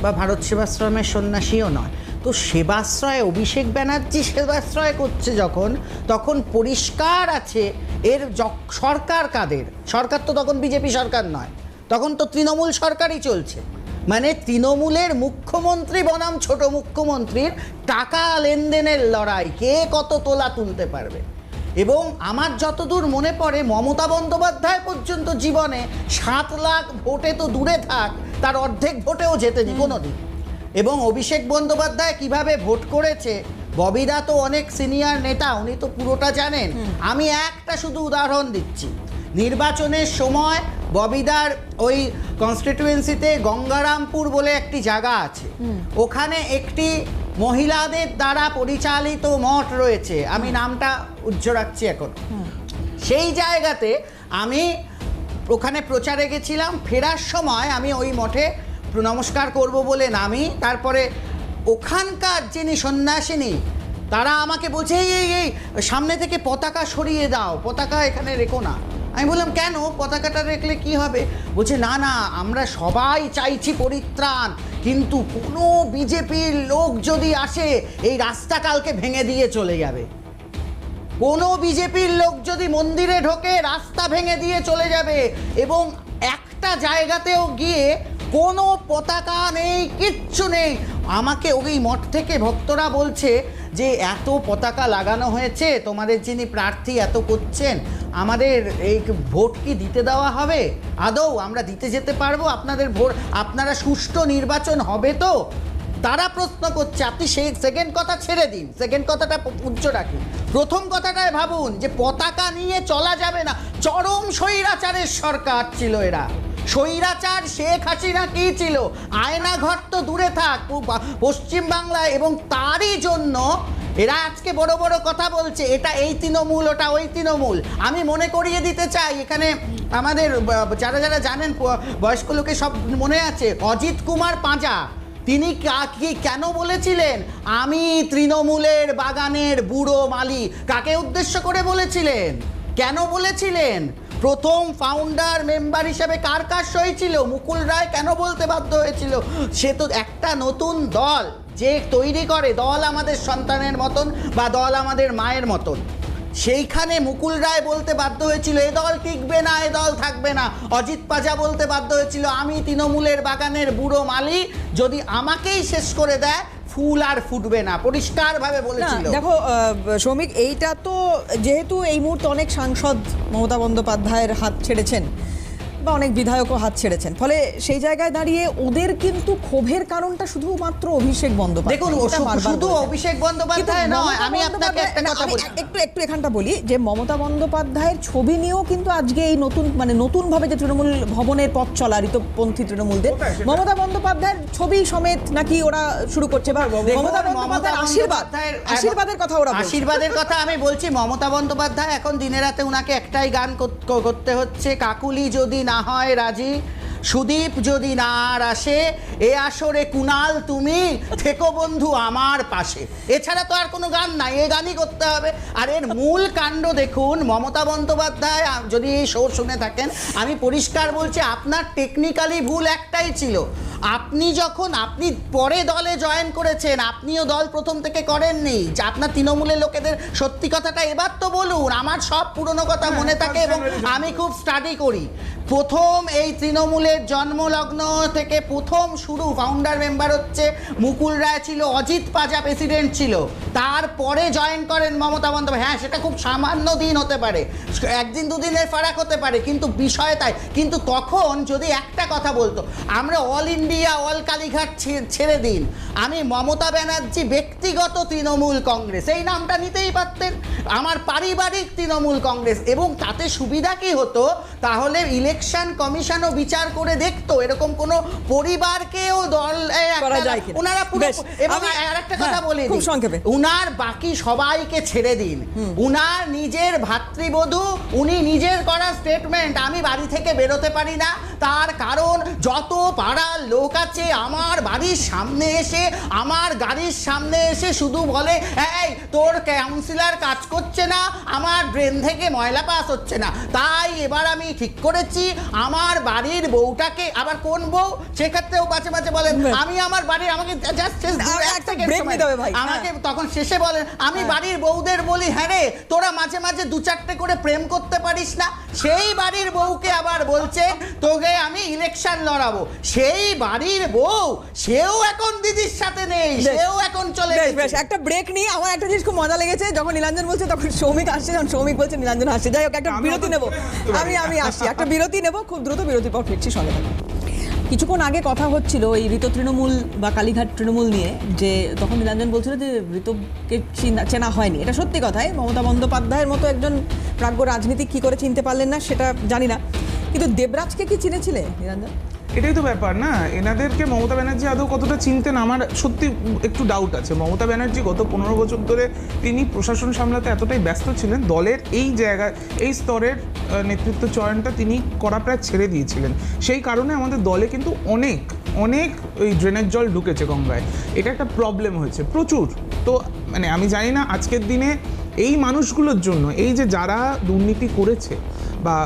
বা ভারত সেবাশ্রমের সন্ন্যাসীও নয়। তো সেবাশ্রয় অভিষেক ব্যানার্জি সেবাশ্রয় করছে যখন, তখন পরিষ্কার আছে এর সরকার কাদের। সরকার তো তখন বিজেপি সরকার নয়, তখন তো তৃণমূল সরকারই চলছে। মানে তৃণমূলের মুখ্যমন্ত্রী বনাম ছোট মুখ্যমন্ত্রীর টাকা লেনদেনের লড়াই, কে কত তোলা তুলতে পারবে। এবং আমার যতদূর মনে পড়ে, মমতা বন্দ্যোপাধ্যায় পর্যন্ত জীবনে 7 লাখ ভোটে তো দূরে থাক, তার অর্ধেক ভোটেও জেতেনি কোনোদিন। এবং অভিষেক বন্দ্যোপাধ্যায় কিভাবে ভোট করেছে, ববিদা তো অনেক সিনিয়র নেতা, উনি তো পুরোটা জানেন। আমি একটা শুধু উদাহরণ দিচ্ছি। নির্বাচনের সময় ববিদার ওই কনস্টিটিউয়েন্সিতে গঙ্গারামপুর বলে একটি জায়গা আছে, ওখানে একটি মহিলাদের দ্বারা পরিচালিত মঠ রয়েছে, আমি নামটা উজ্জ্বল রাখছি এখন। সেই জায়গাতে আমি ওখানে প্রচারে গেছিলাম, ফেরার সময় আমি ওই মঠে নমস্কার করব বলে নামি, তারপরে ওখানকার যিনি সন্ন্যাসিনী তারা আমাকে বলছে এই সামনে থেকে পতাকা সরিয়ে দাও, পতাকা এখানে রেখো না। আমি বললাম কেন, পতাকাটা রেখলে কি হবে? বলছে না না, আমরা সবাই চাইছি পরিত্রাণ, কিন্তু কোনো বিজেপির লোক যদি আসে এই রাস্তা কালকে ভেঙে দিয়ে চলে যাবে। কোনো বিজেপির লোক যদি মন্দিরে ঢোকে রাস্তা ভেঙে দিয়ে চলে যাবে। এবং একটা জায়গাতেও গিয়ে কোনো পতাকা নেই, কিচ্ছু নেই। আমাকে ওই মঠ থেকে ভক্তরা বলছে যে এত পতাকা লাগানো হয়েছে, তোমাদের যিনি প্রার্থী এত করছেন, আমাদের এই ভোট কি দিতে দেওয়া হবে? আদৌ আমরা দিতে যেতে পারবো আপনাদের ভোট? আপনারা সুষ্ঠু নির্বাচন হবে তো? তারা প্রশ্ন করছে। আপনি সেই সেকেন্ড কথা ছেড়ে দিন, সেকেন্ড কথাটা উচ্চ রাখি। প্রথম কথাটায় ভাবুন যে পতাকা নিয়ে চলা যাবে না। চরম স্বৈরাচারের সরকার ছিল এরা। স্বৈরাচার শেখ হাসিনা কি ছিল, আয়নাঘর তো দূরে থাক, পশ্চিমবাংলায়। এবং তারই জন্য এরা আজকে বড় বড় কথা বলছে, এটা এই তৃণমূল, ওটা ওই তৃণমূল। আমি মনে করিয়ে দিতে চাই, এখানে আমাদের যারা যারা জানেন, বয়স্ক লোকে সব মনে আছে, অজিত কুমার পাঁজা, তিনি কেন বলেছিলেন আমি তৃণমূলের বাগানের বুড়ো মালি? কাকে উদ্দেশ্য করে বলেছিলেন, কেন বলেছিলেন? প্রথম ফাউন্ডার মেম্বার হিসেবে কার কার সই ছিল? মুকুল রায় কেন বলতে বাধ্য হয়েছিল? সে তো একটা নতুন দল যে তৈরি করে, দল আমাদের সন্তানের মতন বা দল আমাদের মায়ের মতন, সেইখানে মুকুল রায় বলতে বাধ্য হয়েছিল এ দল টিকবে না, এ দল থাকবে না। অজিত পাজা বলতে বাধ্য হয়েছিল আমি তৃণমূলের বাগানের বুড়ো মালি, যদি আমাকেই শেষ করে দেয় ফুল আর ফুটবে না, পরিষ্কারভাবে বলেছিল। দেখো শ্রমিক, এইটা তো যেহেতু এই মুহূর্তে অনেক সাংসদ মমতা বন্দ্যোপাধ্যায়ের হাত ছেড়েছেন বা অনেক বিধায়কও হাত ছেড়েছেন, ফলে সেই জায়গায় দাঁড়িয়ে ওদের কিন্তু ক্ষোভের কারণটা শুধুমাত্র অভিষেক বন্দ্যোপাধ্যায়। দেখুন, শুধু অভিষেক বন্দ্যোপাধ্যায় নয়, আমি আপনাকে একটা কথা বলি, একটু এখানটা বলি যে মমতা বন্দ্যোপাধ্যায়ের ছবি নিয়েও কিন্তু আজকে এই নতুন ভাবে যে তৃণমূল ভবনের পথ চলা ঋতপন্থী তৃণমূলদের, মমতা বন্দ্যোপাধ্যায়ের ছবি সমেত নাকি ওরা শুরু করছে। বা মমতা বন্দ্যোপাধ্যায়ের আশীর্বাদের কথা ওরা, আশীর্বাদের কথা আমি বলছি। মমতা বন্দ্যোপাধ্যায় এখন দিনে রাতে উনাকে একটাই গান করতে হচ্ছে, কাকুলি যদি না হয় রাজি, সুদীপ যদি না আর আসে, এ আসরে কুনাল তুমি থেকো বন্ধু আমার পাশে। এছাড়া তো আর কোনো গান নাই, এই গানই করতে হবে। আর এর মূল কাণ্ড দেখুন, মমতা বন্দ্যোপাধ্যায় যদি এই শো শুনে থাকেন, আমি পরিষ্কার বলছি, আপনার টেকনিক্যালি ভুল একটাই ছিল। আপনি পরে দলে জয়েন করেছেন, আপনিও দল প্রথম থেকে করেননি। যে আপনার তৃণমূলের লোকেদের সত্যি কথাটা এবার তো বলুন, আমার সব পুরনো কথা মনে থাকে এবং আমি খুব স্টাডি করি। প্রথম এই তৃণমূলের জন্মলগ্ন থেকে প্রথম শুরু, ফাউন্ডার মেম্বার হচ্ছে মুকুল রায় ছিল, অজিত পাজা প্রেসিডেন্ট ছিল, তারপরে জয়েন করেন মমতা বন্দ্যোপাধ্যায়। হ্যাঁ, সেটা খুব সামান্য দিন হতে পারে, একদিন দুদিনের ফারাক হতে পারে, কিন্তু বিষয় তাই। কিন্তু তখন যদি একটা কথা বলতো, আমরা অল ইন্ডিয়া অল কালীঘাট ছেড়ে দিন, আমি মমতা ব্যানার্জি ব্যক্তিগত তৃণমূল কংগ্রেস এই নামটা নিতেই পারতেন, আমার পারিবারিক তৃণমূল কংগ্রেস। এবং তাতে সুবিধা কি হতো, তাহলে ইলেকশন কমিশনও বিচার করে দেখতো এরকম কোনো পরিবারকেও দল ওনারা পুরো। এবং আর একটা কথা বলি, উনার বাকি সবাইকে ছেড়ে দিন, উনার নিজের ভাতৃবধূ, উনি নিজের করা স্টেটমেন্ট, আমি বাড়ি থেকে বেরোতে পারি না, তার কারণ যত পাড়ার লোক আছে আমার বাড়ির সামনে এসে, আমার গাড়ির সামনে এসে শুধু বলে, এই তোর কাউন্সিলর কাজ করছে না, আমার ড্রেন থেকে ময়লা পাস হচ্ছে না, তাই এবার আমি ঠিক করেছি আমার বাড়ির বউটাকে, আবার কোন বউ সেক্ষেত্রেও মাঝে মাঝে বলেন, আমি আমার বাড়ির, আমাকে আমাকে তখন শেষে বলেন, আমি বাড়ির বউদের বলি, হ্যাঁ রে তোরা মাঝে মাঝে দু চারটে করে প্রেম করতে পারিস না, সেই বাড়ির বউকে আবার বলছে তোকে আমি ইলেকশন লড়াবো, সেই বাড়ির বউ সেও এখন দিদির সাথে নেই, সেও এখন চলে গেছে। একটা ব্রেক নিয়ে আমার একটা জিনিস খুব মজা লেগেছে, যখন নীলাঞ্জন বলছে তখন সৌমিক আসছে, যখন সৌমিক বলছে নীলাঞ্জন আসছে। যাই হোক, একটা বিরতি নেবো, আমি আসছি, একটা বিরতি নেবো, খুব দ্রুত বিরতির পর ফিরছি, সঙ্গে থাকুন। কিছুক্ষণ আগে কথা হচ্ছিল এই ঋত তৃণমূল বা কালীঘাট তৃণমূল নিয়ে, যে তখন নীলাঞ্জন বলছিল যে ঋতকে চেনা হয়নি। এটা সত্যি কথাই, মমতা বন্দ্যোপাধ্যায়ের মতো একজন প্রাজ্ঞ রাজনীতিক কী করে চিনতে পারলেন না সেটা জানি না, কিন্তু দেবরাজকে কি চিনেছিলে নীলাঞ্জন? এটাই তো ব্যাপার না, এনাদেরকে মমতা ব্যানার্জি আদৌ কতটা চিনতেন আমার সত্যি একটু ডাউট আছে। মমতা ব্যানার্জি গত 15 বছর ধরে তিনি প্রশাসন সামলাতে এতটাই ব্যস্ত ছিলেন, দলের এই জায়গায় এই স্তরের নেতৃত্ব চয়নটা তিনি করা প্রায় ছেড়ে দিয়েছিলেন। সেই কারণে আমাদের দলে কিন্তু অনেক ওই ড্রেনের জল ঢুকেছে গঙ্গায়, এটা একটা প্রবলেম হয়েছে প্রচুর। তো মানে আমি জানি না আজকের দিনে এই মানুষগুলোর জন্য, এই যে যারা দুর্নীতি করেছে বা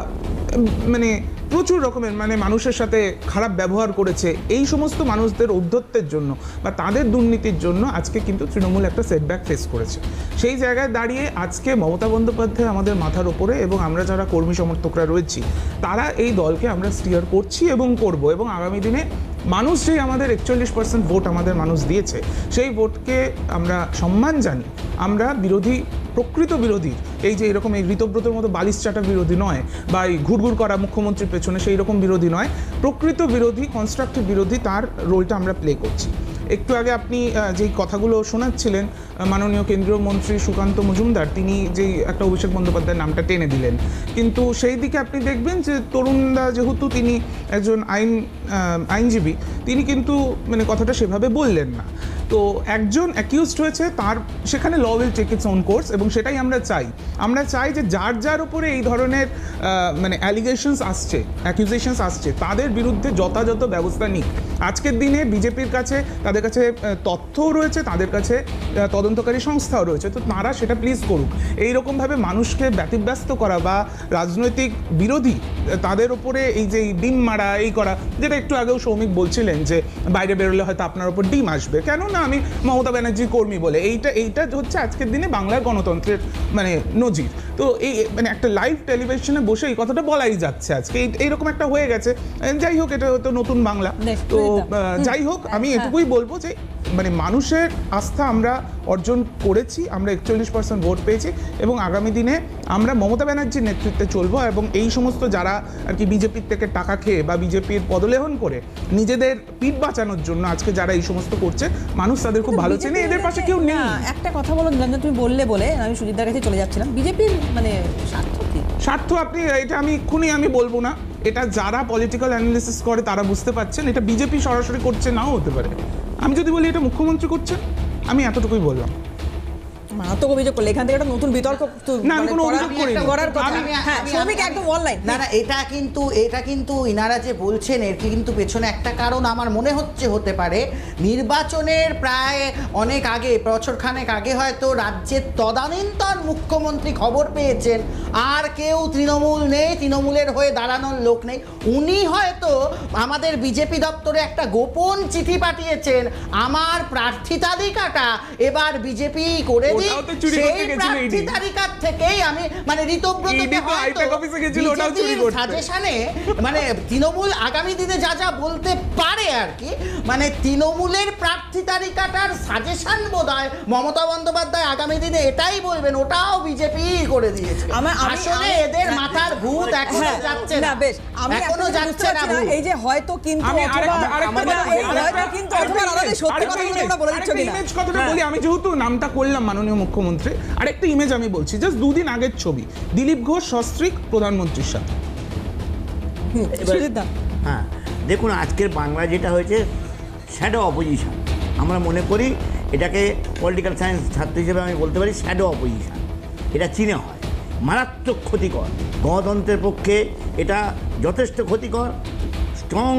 মানে প্রচুর রকমের মানে মানুষের সাথে খারাপ ব্যবহার করেছে, এই সমস্ত মানুষদের ঔদ্ধত্যের জন্য বা তাদের দুর্নীতির জন্য আজকে কিন্তু তৃণমূল একটা সেটব্যাক ফেস করেছে। সেই জায়গায় দাঁড়িয়ে আজকে মমতা বন্দ্যোপাধ্যায় আমাদের মাথার ওপরে, এবং আমরা যারা কর্মী সমর্থকরা রয়েছি তারা এই দলকে আমরা স্টিয়ার করছি এবং করব, এবং আগামী দিনে মানুষ যেই আমাদের 41% ভোট আমাদের মানুষ দিয়েছে, সেই ভোটকে আমরা সম্মান জানি। আমরা বিরোধী, প্রকৃত বিরোধী, এই যে এরকম এই ঋতব্রতের মতো বালিশ চাটা বিরোধী নয়, বা এই ঘুরঘুর করা মুখ্যমন্ত্রীর পেছনে সেই রকম বিরোধী নয়, প্রকৃত বিরোধী, কনস্ট্রাকটিভ বিরোধী, তার রোলটা আমরা প্লে করছি। একটু আগে আপনি যেই কথাগুলো শোনাচ্ছিলেন, মাননীয় কেন্দ্রীয় মন্ত্রী সুকান্ত মজুমদার তিনি যেই একটা অভিষেক বন্দ্যোপাধ্যায়ের নামটা টেনে দিলেন, কিন্তু সেই দিকে আপনি দেখবেন যে তরুণদা যেহেতু তিনি একজন আইনজীবী, তিনি কিন্তু মানে কথাটা সেভাবে বললেন না। তো একজন অ্যাকিউজড হয়েছে, তার সেখানে law will take its own course, এবং সেটাই আমরা চাই যে যার উপরে এই ধরনের মানে অ্যালিগেশনস আসছে, অ্যাকিউজেশনস আসছে, তাদের বিরুদ্ধে যথাযথ ব্যবস্থা নিক। আজকের দিনে বিজেপির কাছে, তাদের কাছে তথ্যও রয়েছে, তাদের কাছে তদন্তকারী সংস্থাও রয়েছে, তো তারা সেটা প্লিজ করুক। এইরকমভাবে মানুষকে ব্যতিব্যস্ত করা বা রাজনৈতিক বিরোধী তাদের ওপরে এই যে ডিম মারা, এই করা, যেটা একটু আগেও সৌমিক বলছিলেন যে বাইরে বেরোলে হয়তো আপনার ওপর ডিম আসবে, কেন না আমি মমতা ব্যানার্জির কর্মী বলে, এইটা হচ্ছে আজকের দিনে বাংলার গণতন্ত্রের মানে নজির। তো এই মানে একটা লাইভ টেলিভিশনে বসে এই কথাটা বলাই যাচ্ছে আজকে, এইরকম একটা হয়ে গেছে। যাই হোক, এটা হয়তো নতুন বাংলা। তো যাই হোক, আমি এটুকুই বলবো যে মানে মানুষের আস্থা আমরা অর্জন করেছি, আমরা 41% ভোট পেয়েছি, এবং আগামী দিনে আমরা মমতা ব্যানার্জির নেতৃত্বে চলবো, এবং এই সমস্ত যারা আর কি বিজেপির থেকে টাকা খেয়ে বা বিজেপির পদলেহন করে নিজেদের পিঠ বাঁচানোর জন্য আজকে যারা এই সমস্ত করছে, মানুষ তাদের খুব ভালো চেনে, এদের পাশে কেউ নেই। একটা কথা বলো নীলাঞ্জন, তুমি বলে আমি সুজিতদার কাছে চলে যাচ্ছিলাম, বিজেপির মানে স্বার্থ কি? স্বার্থ আপনি এটা আমি বলবো না, এটা যারা পলিটিক্যাল অ্যানালিসিস করে তারা বুঝতে পারছেন, এটা বিজেপি সরাসরি করছে নাও হতে পারে। আমি যদি বলি এটা মুখ্যমন্ত্রী করছেন, আমি এতটুকুই বললাম। মারাত্মক অভিযোগ করলে এখান থেকে একটা নতুন বিতর্ক না, আমি কোনো অভিযোগ করিনি। করার কথা শ্রমিক একদম অনলাইন না, এটা কিন্তু ইনারা যে বলছেন এর কিন্তু পেছনে একটা কারণ আমার মনে হচ্ছে হতে পারে। নির্বাচনের প্রায় অনেক আগে, বছরখানেক আগে হয়তো রাজ্যের তদানীন্তন মুখ্যমন্ত্রী খবর পেয়েছেন আর কেউ তৃণমূল নেই, তৃণমূলের হয়ে দাঁড়ানোর লোক নেই, উনি হয়তো আমাদের বিজেপি দপ্তরে একটা গোপন চিঠি পাঠিয়েছেন, আমার প্রার্থী তালিকাটা এবার বিজেপি করে দিন, ওটাও তো চুরি করতে সেই গেছিল প্রার্থী ED তালিকার থেকেই আমি মানে ঋতব্রতকে ED তো হাইটেক অফিসে গেছিল, ওটাও চুরি করতে। সাজেশনে মানে তৃণমূল আগামী দিনে যা যা বলতে পারে আর কি, মানে তৃণমূলের প্রার্থী তালিকাটার সাজেশন বোধহয় মমতা বন্দ্যোপাধ্যায় আগামী দিনে এটাই বলবেন, ওটাও বিজেপি করে দিয়েছে। আসলে এদের মাথার ভূত এখনো যাচ্ছে না, বেশ আমি এখনো যাচ্ছে না ভূত। এই যে হয়তো কিন্তু আমি অথবা হয়তো কিন্তু অথবা আলাদা সত্যি কথাগুলো তোমরা বলে দিচ্ছ কিনা। ইমেজ কথাটা বলি, আমি যেহেতু নামটা করলাম মাননীয় মুখ্যমন্ত্রী, আরেকটা ইমেজ আমি বলছি, জাস্ট দুদিন আগের ছবি, দিলীপ ঘোষ সস্ত্রীক প্রধানমন্ত্রীর সাথে। সুজিতদা, হ্যাঁ দেখুন, আজকের বাংলা যেটা হয়েছে শ্যাডো অপোজিশন, আমরা মনে করি এটাকে পলিটিক্যাল সায়েন্স ছাত্র হিসেবে আমি বলতে পারি শ্যাডো অপোজিশন। এটা চীনে হয়, মারাত্মক ক্ষতিকর, গণতন্ত্রের পক্ষে এটা যথেষ্ট ক্ষতিকর। স্ট্রং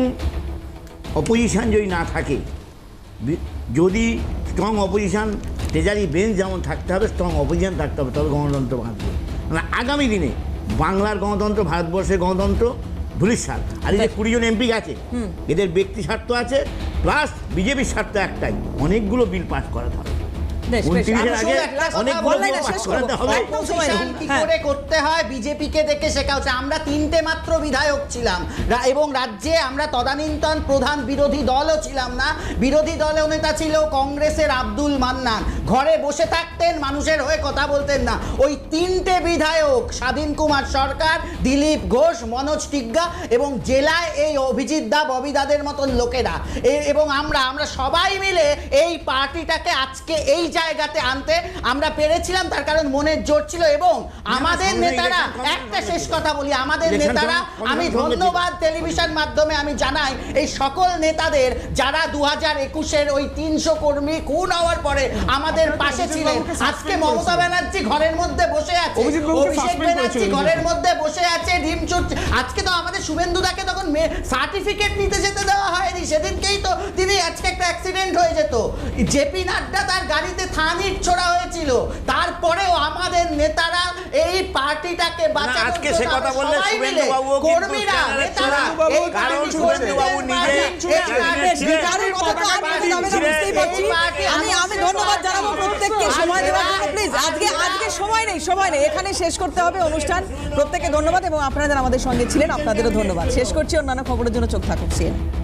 অপোজিশন যদি না থাকে, যদি স্ট্রং অপোজিশন ট্রেজারি বেঞ্চ যেমন থাকতে হবে, স্ট্রং অপোজিশন থাকতে হবে, তবে গণতন্ত্র বাঁচবে। মানে আগামী দিনে বাংলার গণতন্ত্র, ভারতবর্ষের গণতন্ত্র ধূলিসাৎ। আর এই যে 20 জন এমপি গেছে, এদের ব্যক্তি স্বার্থ আছে, প্লাস বিজেপির স্বার্থ একটাই, অনেকগুলো বিল পাস করাতে হবে। 29-এর আগে অনেকগুলো বিল পাস করাতে হবে। কি করে করতে হয় বিজেপিকে দেখে শেখা হচ্ছে। আমরা 3টে মাত্র বিধায়ক ছিলাম এবং রাজ্যে আমরা তদানীন্তন প্রধান বিরোধী দলও ছিলাম না। বিরোধী দলের নেতা ছিল কংগ্রেসের আব্দুল মান্নান, ঘরে বসে থাকতেন, মানুষের হয়ে কথা বলতেন না। ওই 3টে বিধায়ক, স্বাধীন কুমার সরকার, দিলীপ ঘোষ, মনোজ টিগ্গা এবং জেলায় এই অভিজিৎ দা, ববিদাদের মতন লোকেরা এবং আমরা সবাই মিলে এই পার্টিটাকে আজকে এই জায়গাতে আনতে আমরা পেরেছিলাম, তার কারণ মনের জোর ছিল। এবং আমাদের নেতারা, একটা শেষ কথা বলি, আমাদের নেতারা, আমি ধন্যবাদ টেলিভিশন মাধ্যমে আমি জানাই এই সকল নেতাদের যারা 2021-এর ওই 300 কর্মী খুন হওয়ার পরে আমাদের পাশে ছিলেন। আজকে মমতা ব্যানার্জি ঘরের মধ্যে বসে আছে, অভিষেক ব্যানার্জি ঘরের মধ্যে বসে আছে, ডিম চুটছে। আজকে তো আমাদের শুভেন্দুদাকে তখন সার্টিফিকেট নিতে যেতে দেওয়া হয়নি, সেদিনকেই তো তিনি আজকে একটা অ্যাক্সিডেন্ট হয়ে যেত। জেপি নাড্ডা তার গাড়িতে থানির ছোড়া হয়েছিল, তারপরেও আমাদের নেতারা এই পার্টিটাকে বাঁচানোর আজকে সে কথা বললে শুভেন্দুবাবু কর্মীরা, নেতারা, কারণ শুভেন্দুবাবু নিজে আমি ধন্যবাদ জানাবো প্রত্যেককে সময় দেওয়ার জন্য। প্লিজ আজকে সময় নেই, এখানে শেষ করতে হবে অনুষ্ঠান। প্রত্যেককে ধন্যবাদ এবং আপনারা যারা আমাদের সঙ্গে ছিলেন আপনাদেরও ধন্যবাদ। শেষ করছি, অন্যান্য খবরের জন্য চোখ থাকুন CNN।